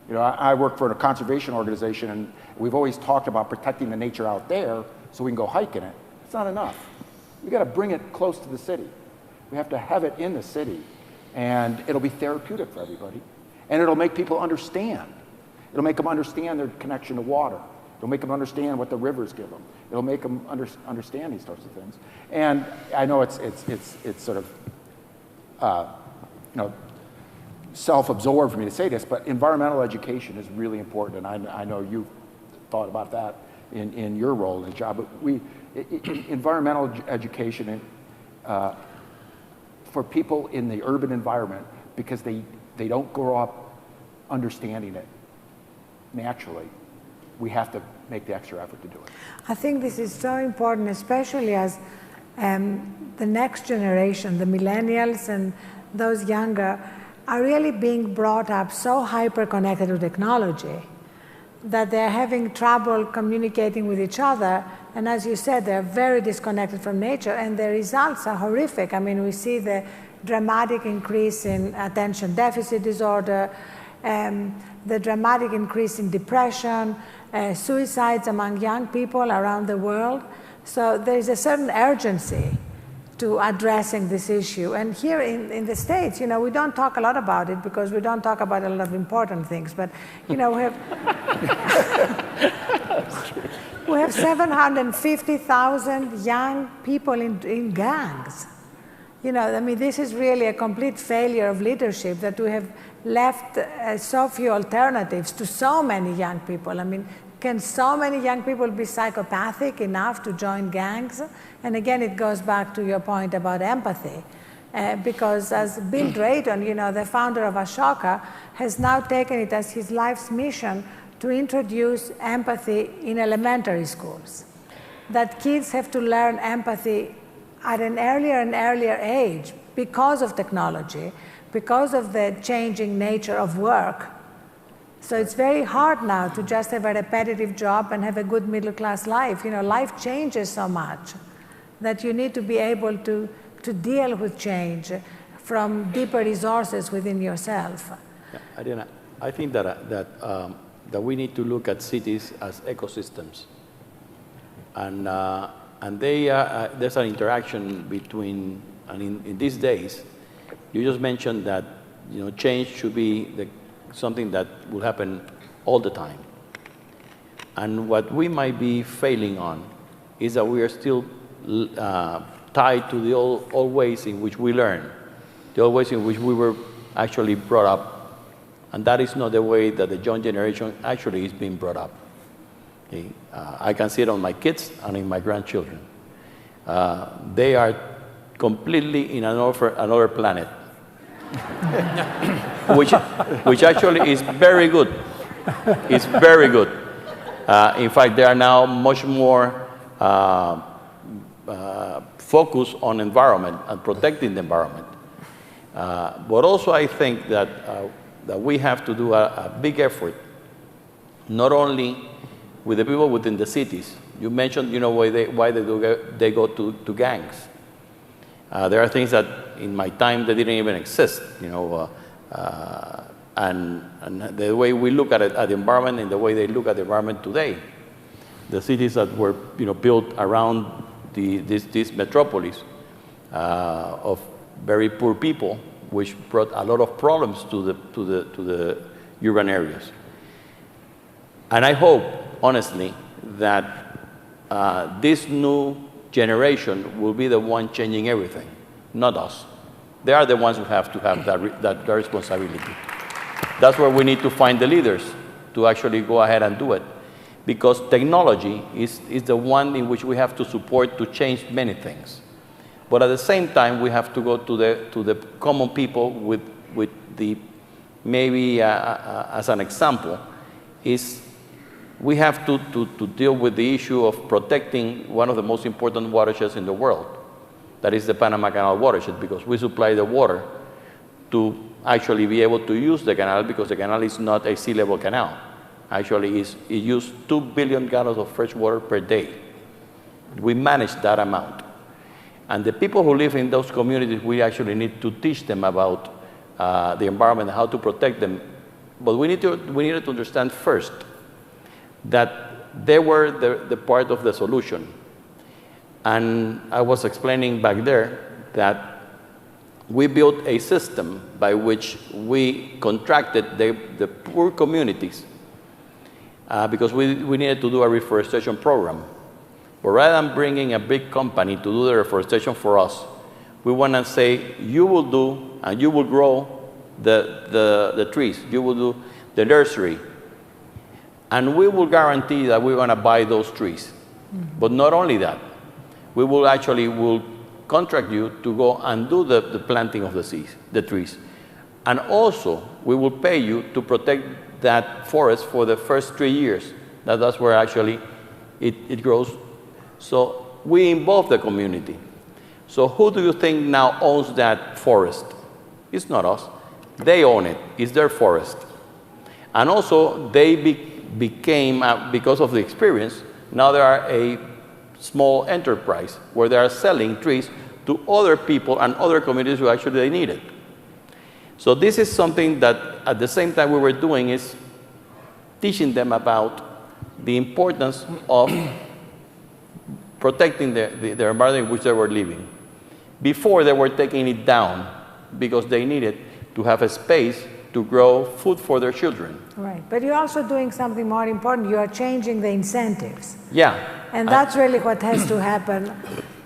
You know, I work for a conservation organization, and we've always talked about protecting the nature out there so we can go hike in it. It's not enough. We got to bring it close to the city. We have to have it in the city, and it'll be therapeutic for everybody, and it'll make people understand. It'll make them understand their connection to water. It'll make them understand what the rivers give them. It'll make them understand these sorts of things. And I know it's sort of, you know, self-absorbed for me to say this, but environmental education is really important, and I know you've thought about that in your role in the job. But environmental education for people in the urban environment, because they don't grow up understanding it naturally, we have to make the extra effort to do it. I think this is so important, especially as the next generation, the millennials and those younger, are really being brought up so hyper-connected to technology that they're having trouble communicating with each other. And as you said, they're very disconnected from nature, and the results are horrific. I mean, we see the dramatic increase in attention deficit disorder, the dramatic increase in depression, suicides among young people around the world. So there's a certain urgency to addressing this issue. And here in the States, you know, we don't talk a lot about it because we don't talk about a lot of important things, but, you know, we have 750,000 young people in gangs. You know, I mean, this is really a complete failure of leadership, that we have left so few alternatives to so many young people. I mean, can so many young people be psychopathic enough to join gangs? And again, it goes back to your point about empathy. Because as Bill Drayton, you know, the founder of Ashoka, has now taken it as his life's mission to introduce empathy in elementary schools. That kids have to learn empathy at an earlier and earlier age because of technology, because of the changing nature of work. So it's very hard now to just have a repetitive job and have a good middle-class life. You know, life changes so much that you need to be able to deal with change from deeper resources within yourself. Yeah, Adriana, I think that we need to look at cities as ecosystems. And there's an interaction between, and in these days, you just mentioned that, you know, change should be something that will happen all the time. And what we might be failing on is that we are still tied to the old ways in which we learn, the old ways in which we were actually brought up. And that is not the way that the young generation actually is being brought up. Okay? I can see it on my kids and in my grandchildren. They are completely in another planet. which actually is very good. It's very good. In fact, they are now much more focused on environment and protecting the environment. But also, I think that we have to do a big effort, not only with the people within the cities. You mentioned, you know, why they go to gangs. There are things that in my time they didn't even exist, you know, and the way we look at the environment and the way they look at the environment today. The cities that were, you know, built around this metropolis of very poor people, which brought a lot of problems to the urban areas. And I hope, honestly, that this new generation will be the one changing everything, not us. They are the ones who have to have that responsibility. That's where we need to find the leaders to actually go ahead and do it. Because technology is the one in which we have to support to change many things. But at the same time, we have to go to the common people with the, maybe as an example, is we have to deal with the issue of protecting one of the most important watersheds in the world. That is the Panama Canal watershed, because we supply the water to actually be able to use the canal, because the canal is not a sea level canal. Actually, it uses 2 billion gallons of fresh water per day. We manage that amount. And the people who live in those communities, we actually need to teach them about the environment, how to protect them. But we needed to understand first that they were the part of the solution. And I was explaining back there that we built a system by which we contracted the poor communities because we needed to do a reforestation program. But rather than bringing a big company to do the reforestation for us, we want to say, you will do and you will grow the trees, you will do the nursery, and we will guarantee that we're going to buy those trees. Mm-hmm. But not only that, we will actually contract you to go and do the planting of the trees. And also, we will pay you to protect that forest for the first 3 years. That's where actually it grows. So we involve the community. So who do you think now owns that forest? It's not us. They own it. It's their forest. And also, they became, because of the experience, now they are a small enterprise where they are selling trees to other people and other communities who actually they need it. So this is something that at the same time we were doing is teaching them about the importance of protecting the environment in which they were living. Before they were taking it down because they needed to have a space to grow food for their children. Right, but you're also doing something more important. You are changing the incentives. Yeah. And that's really what has to happen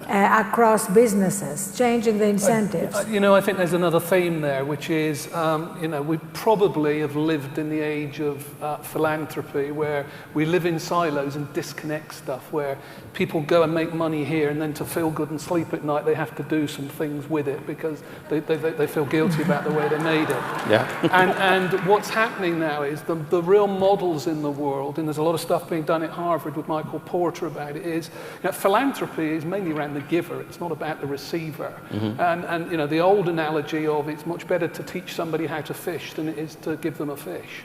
across businesses, changing the incentives. I think there's another theme there, which is, we probably have lived in the age of philanthropy, where we live in silos and disconnect stuff, where people go and make money here, and then to feel good and sleep at night, they have to do some things with it because they feel guilty about the way they made it. Yeah. and what's happening now is the real models in the world, and there's a lot of stuff being done at Harvard with Michael Porter about it, is philanthropy is mainly around the giver. It's not about the receiver. Mm-hmm. And the old analogy of it's much better to teach somebody how to fish than it is to give them a fish.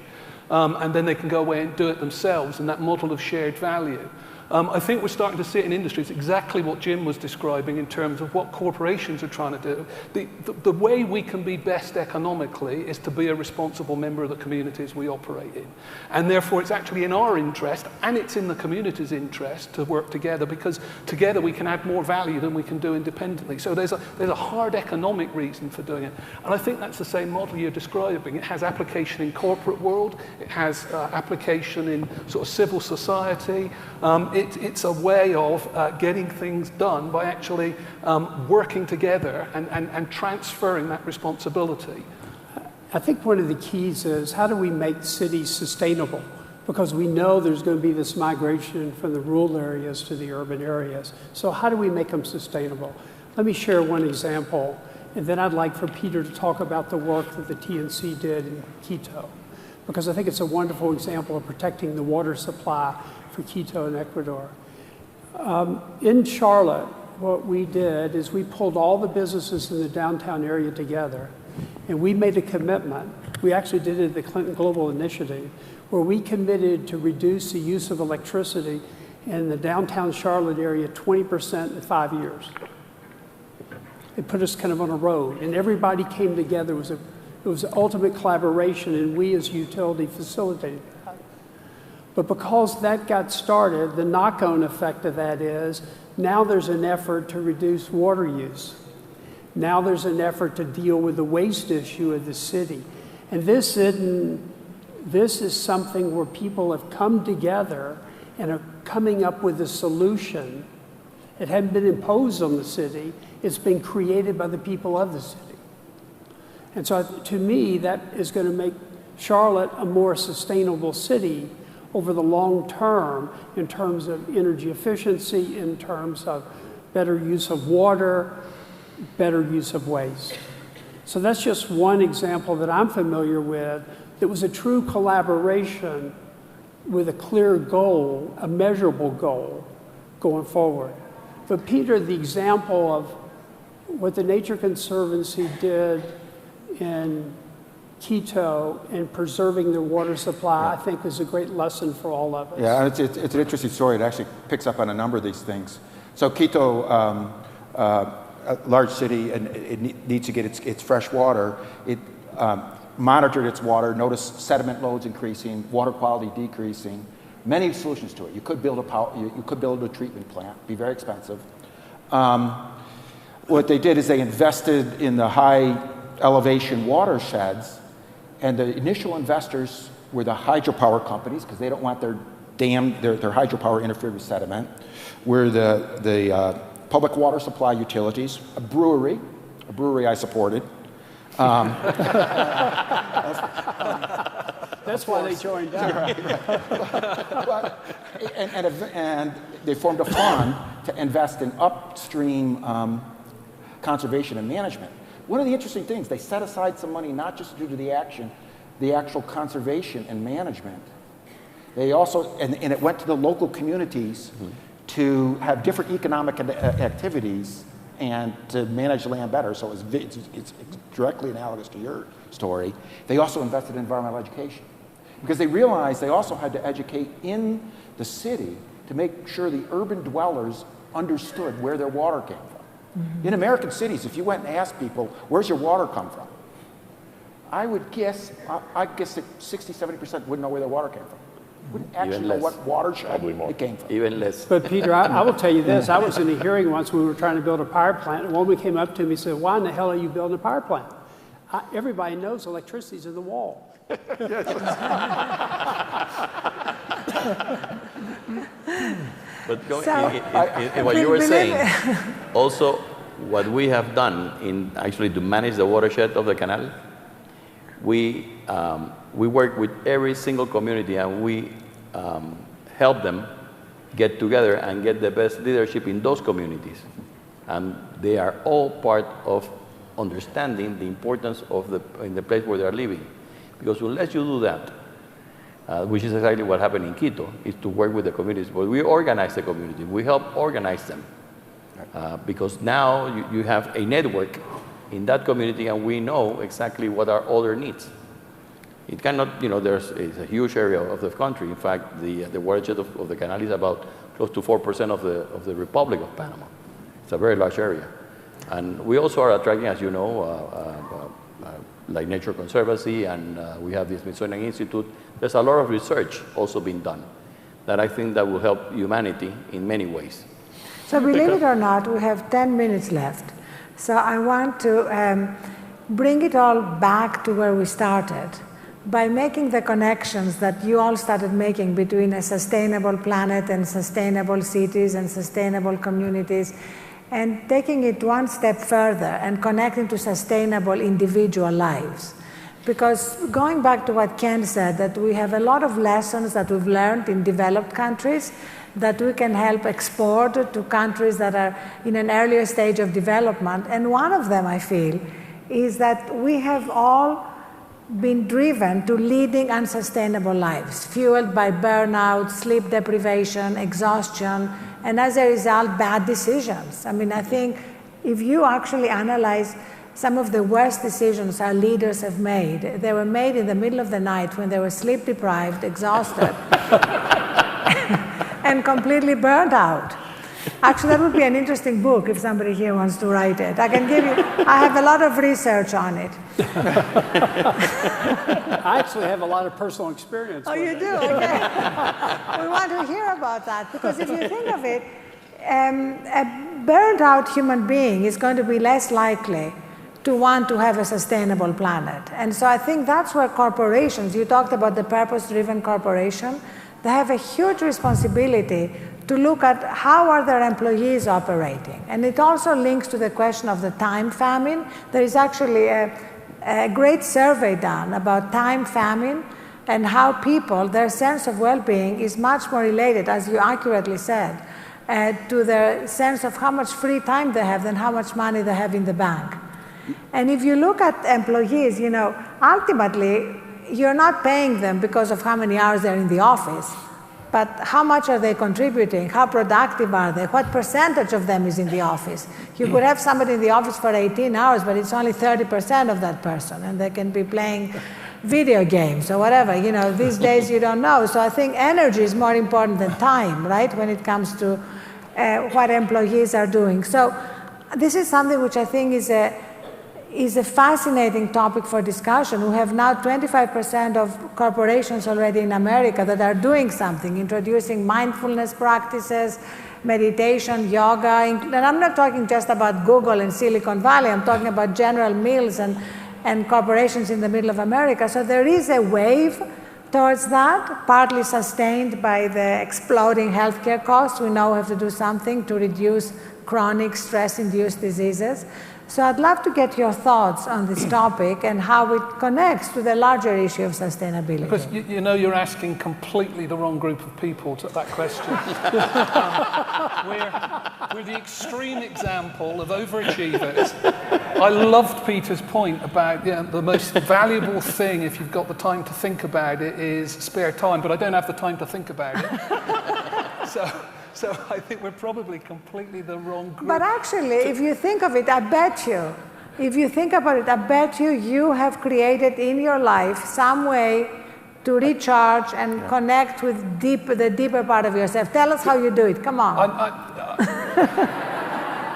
And then they can go away and do it themselves, and that model of shared value. I think we're starting to see it in industries, exactly what Jim was describing in terms of what corporations are trying to do. The way we can be best economically is to be a responsible member of the communities we operate in. And therefore it's actually in our interest, and it's in the community's interest, to work together, because together we can add more value than we can do independently. So there's a hard economic reason for doing it. And I think that's the same model you're describing. It has application in corporate world, it has application in sort of civil society. It's a way of getting things done by actually working together and transferring that responsibility. I think one of the keys is how do we make cities sustainable? Because we know there's going to be this migration from the rural areas to the urban areas. So how do we make them sustainable? Let me share one example, and then I'd like for Peter to talk about the work that the TNC did in Quito, because I think it's a wonderful example of protecting the water supply for Quito and Ecuador. In Charlotte, what we did is we pulled all the businesses in the downtown area together, and we made a commitment. We actually did it at the Clinton Global Initiative, where we committed to reduce the use of electricity in the downtown Charlotte area 20% in 5 years. It put us kind of on a road, and everybody came together. It was ultimate collaboration, and we as a utility facilitated that. But because that got started, the knock-on effect of that is now there's an effort to reduce water use. Now there's an effort to deal with the waste issue of the city. And this is something where people have come together and are coming up with a solution. It hadn't been imposed on the city. It's been created by the people of the city. And so to me, that is going to make Charlotte a more sustainable city over the long term in terms of energy efficiency, in terms of better use of water, better use of waste. So that's just one example that I'm familiar with that was a true collaboration with a clear goal, a measurable goal going forward. But Peter, the example of what the Nature Conservancy did in Quito and preserving their water supply, I think is a great lesson for all of us. Yeah, it's an interesting story. It actually picks up on a number of these things. So Quito, a large city, and it needs to get its fresh water. It monitored its water, noticed sediment loads increasing, water quality decreasing. Many solutions to it. You could build a treatment plant, be very expensive. What they did is they invested in the high elevation watersheds, and the initial investors were the hydropower companies, because they don't want their hydropower interfered with sediment, were the public water supply utilities, a brewery I supported. That's why they joined up. And they formed a fund to invest in upstream conservation and management. One of the interesting things, they set aside some money not just due to the actual conservation and management. They also, and it went to the local communities to have different economic activities and to manage land better. So it's directly analogous to your story. They also invested in environmental education because they realized they also had to educate in the city to make sure the urban dwellers understood where their water came from. In American cities, if you went and asked people, where's your water come from? I guess that 60, 70% wouldn't know where their water came from. Wouldn't actually know what watershed it came from. Even less. But Peter, I will tell you this. I was in a hearing once when we were trying to build a power plant, and a woman came up to me and said, why in the hell are you building a power plant? Everybody knows electricity's in the wall. But in what you were saying, also what we have done in actually to manage the watershed of the canal, we work with every single community, and we help them get together and get the best leadership in those communities. And they are all part of understanding the importance of in the place where they are living. Because unless you do that, which is exactly what happened in Quito, is to work with the communities. But we organize the community. We help organize them. Because now you have a network in that community, and we know exactly what are all their needs. It cannot, it's a huge area of the country. In fact, the watershed of the canal is about close to 4% of the Republic of Panama. It's a very large area. And we also are attracting, as you know, like Nature Conservancy, and we have the Smithsonian Institute. There's a lot of research also being done that I think that will help humanity in many ways. So believe it or not, we have 10 minutes left. So I want to bring it all back to where we started by making the connections that you all started making between a sustainable planet and sustainable cities and sustainable communities, and taking it one step further and connecting to sustainable individual lives. Because going back to what Ken said, that we have a lot of lessons that we've learned in developed countries that we can help export to countries that are in an earlier stage of development. And one of them, I feel, is that we have all been driven to leading unsustainable lives, fueled by burnout, sleep deprivation, exhaustion, and as a result, bad decisions. I mean, I think if you actually analyze some of the worst decisions our leaders have made, they were made in the middle of the night when they were sleep deprived, exhausted, and completely burnt out. Actually, that would be an interesting book if somebody here wants to write it. I can give you, I have a lot of research on it. I actually have a lot of personal experience with it. You do? Okay. We want to hear about that, because if you think of it, a burnt out human being is going to be less likely to want to have a sustainable planet. And so I think that's where corporations, you talked about the purpose-driven corporation, they have a huge responsibility to look at how are their employees operating. And it also links to the question of the time famine. There is actually a great survey done about time famine and how people, their sense of well-being is much more related, as you accurately said, to their sense of how much free time they have than how much money they have in the bank. And if you look at employees, ultimately, you're not paying them because of how many hours they're in the office, but how much are they contributing? How productive are they? What percentage of them is in the office? You could have somebody in the office for 18 hours, but it's only 30% of that person, and they can be playing video games or whatever. These days you don't know. So I think energy is more important than time, right, when it comes to what employees are doing. So this is something which I think is a fascinating topic for discussion. We have now 25% of corporations already in America that are doing something, introducing mindfulness practices, meditation, yoga, and I'm not talking just about Google and Silicon Valley, I'm talking about General Mills and corporations in the middle of America. So there is a wave towards that, partly sustained by the exploding healthcare costs. We now have to do something to reduce chronic stress-induced diseases. So I'd love to get your thoughts on this topic and how it connects to the larger issue of sustainability. Because you know you're asking completely the wrong group of people to that question. We're the extreme example of overachievers. I loved Peter's point about the most valuable thing, if you've got the time to think about it, is spare time, but I don't have the time to think about it. So I think we're probably completely the wrong group. But actually, if you think of it, I bet you, if you think about it, I bet you have created in your life some way to recharge and connect with the deeper part of yourself. Tell us how you do it. Come on.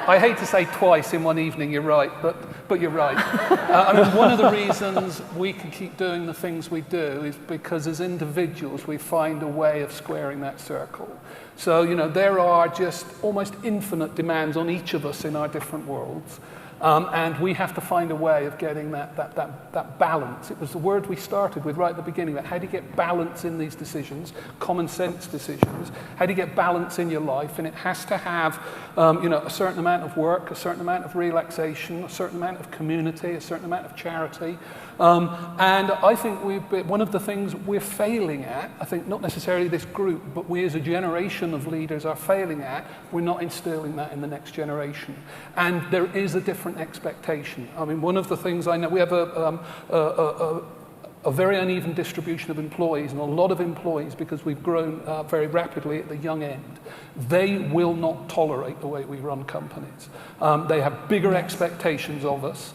I hate to say twice in one evening, you're right, but you're right. I mean, one of the reasons we can keep doing the things we do is because as individuals, we find a way of squaring that circle. So, there are just almost infinite demands on each of us in our different worlds. And we have to find a way of getting that balance. It was the word we started with right at the beginning, about how do you get balance in these decisions, common sense decisions, how do you get balance in your life, and it has to have a certain amount of work, a certain amount of relaxation, a certain amount of community, a certain amount of charity. And I think one of the things we're failing at, I think not necessarily this group, but we as a generation of leaders are failing at, we're not instilling that in the next generation. And there is a different expectation. I mean, one of the things I know, we have a very uneven distribution of employees, and a lot of employees, because we've grown very rapidly at the young end, they will not tolerate the way we run companies. They have bigger expectations of us.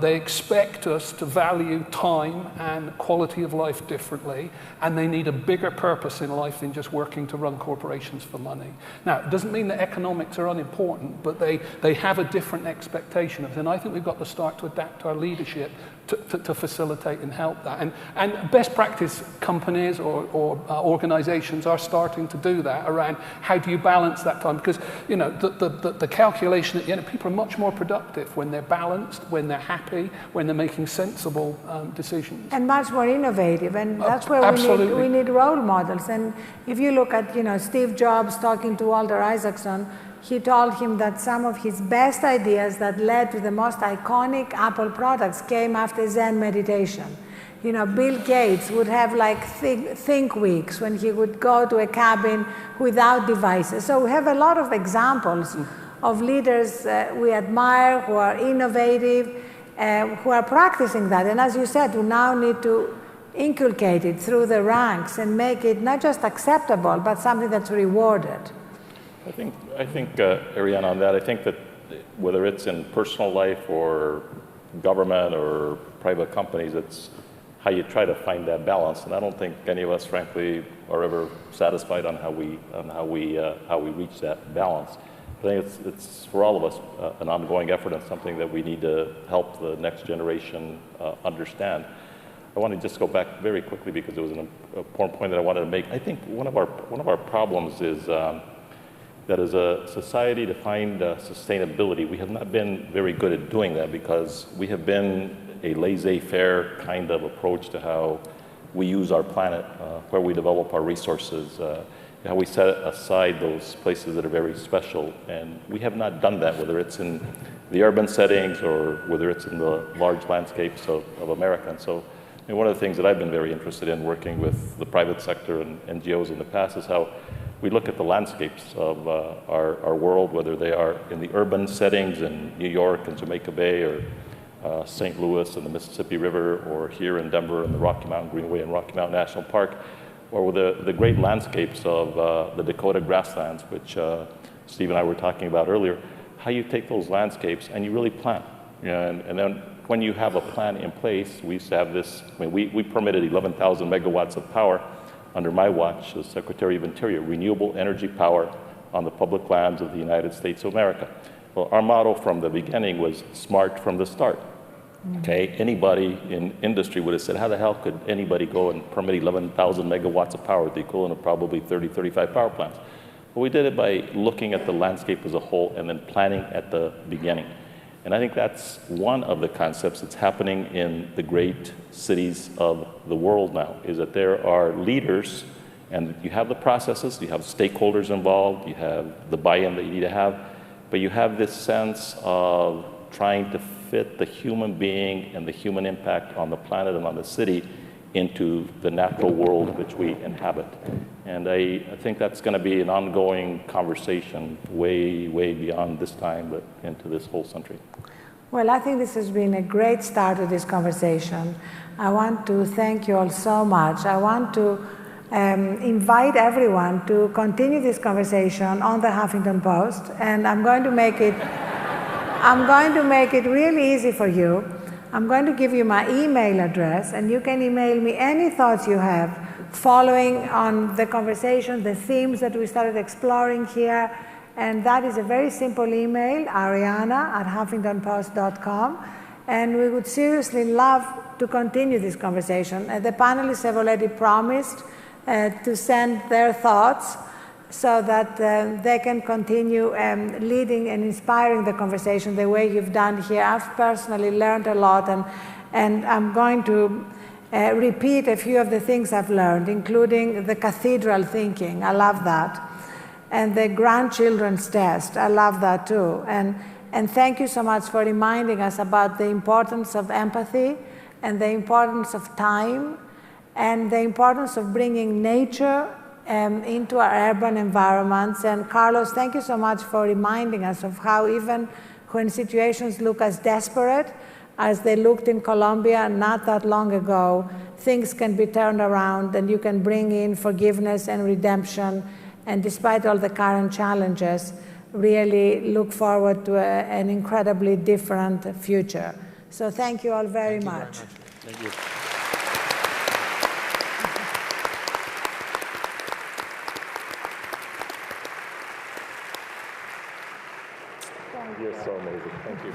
They expect us to value time and quality of life differently, and they need a bigger purpose in life than just working to run corporations for money. Now, it doesn't mean that economics are unimportant, but they have a different expectation of it, and I think we've got to start to adapt our leadership to facilitate and help that. And best practice companies or organizations are starting to do that around how do you balance that time, because the calculation at the end, people are much more productive when they're balanced, when they're happy, when they're making sensible decisions. And much more innovative, and that's where we need role models. And if you look at Steve Jobs talking to Walter Isaacson, he told him that some of his best ideas that led to the most iconic Apple products came after Zen meditation. Bill Gates would have like think weeks when he would go to a cabin without devices. So we have a lot of examples of leaders we admire, who are innovative, who are practicing that. And as you said, we now need to inculcate it through the ranks and make it not just acceptable, but something that's rewarded. I think Ariana, on that, I think that whether it's in personal life or government or private companies, it's how you try to find that balance. And I don't think any of us, frankly, are ever satisfied on how we reach that balance. I think it's for all of us an ongoing effort and something that we need to help the next generation understand. I want to just go back very quickly because it was an important point that I wanted to make. I think one of our problems is that as a society to find sustainability, we have not been very good at doing that because we have been a laissez-faire kind of approach to how we use our planet, where we develop our resources, how we set aside those places that are very special. And we have not done that, whether it's in the urban settings or whether it's in the large landscapes of America. And so one of the things that I've been very interested in working with the private sector and NGOs in the past is how we look at the landscapes of our world, whether they are in the urban settings in New York and Jamaica Bay or St. Louis and the Mississippi River, or here in Denver and the Rocky Mountain Greenway and Rocky Mountain National Park, or with the great landscapes of the Dakota grasslands, which Steve and I were talking about earlier, how you take those landscapes and you really plan. And then when you have a plan in place, we used to have this, we permitted 11,000 megawatts of power under my watch as Secretary of Interior, renewable energy power on the public lands of the United States of America. Well, our motto from the beginning was smart from the start. Okay, anybody in industry would have said, how the hell could anybody go and permit 11,000 megawatts of power, the equivalent of probably 30, 35 power plants? But we did it by looking at the landscape as a whole and then planning at the beginning. And I think that's one of the concepts that's happening in the great cities of the world now, is that there are leaders, and you have the processes, you have stakeholders involved, you have the buy-in that you need to have, but you have this sense of trying to fit the human being and the human impact on the planet and on the city into the natural world which we inhabit. And I think that's going to be an ongoing conversation way, way beyond this time, but into this whole century. Well, I think this has been a great start to this conversation. I want to thank you all so much. I want to invite everyone to continue this conversation on the Huffington Post, and I'm going to make it really easy for you. I'm going to give you my email address, and you can email me any thoughts you have following on the conversation, the themes that we started exploring here. And that is a very simple email, ariana@huffingtonpost.com. And we would seriously love to continue this conversation. The panelists have already promised to send their thoughts so that they can continue leading and inspiring the conversation the way you've done here. I've personally learned a lot, and I'm going to repeat a few of the things I've learned, including the cathedral thinking. I love that. And the grandchildren's test. I love that too. And thank you so much for reminding us about the importance of empathy and the importance of time and the importance of bringing nature into our urban environments. And Carlos, thank you so much for reminding us of how even when situations look as desperate as they looked in Colombia not that long ago, things can be turned around and you can bring in forgiveness and redemption. And despite all the current challenges, really look forward to an incredibly different future. So thank you all very much. Thank you. You're so amazing. Thank you.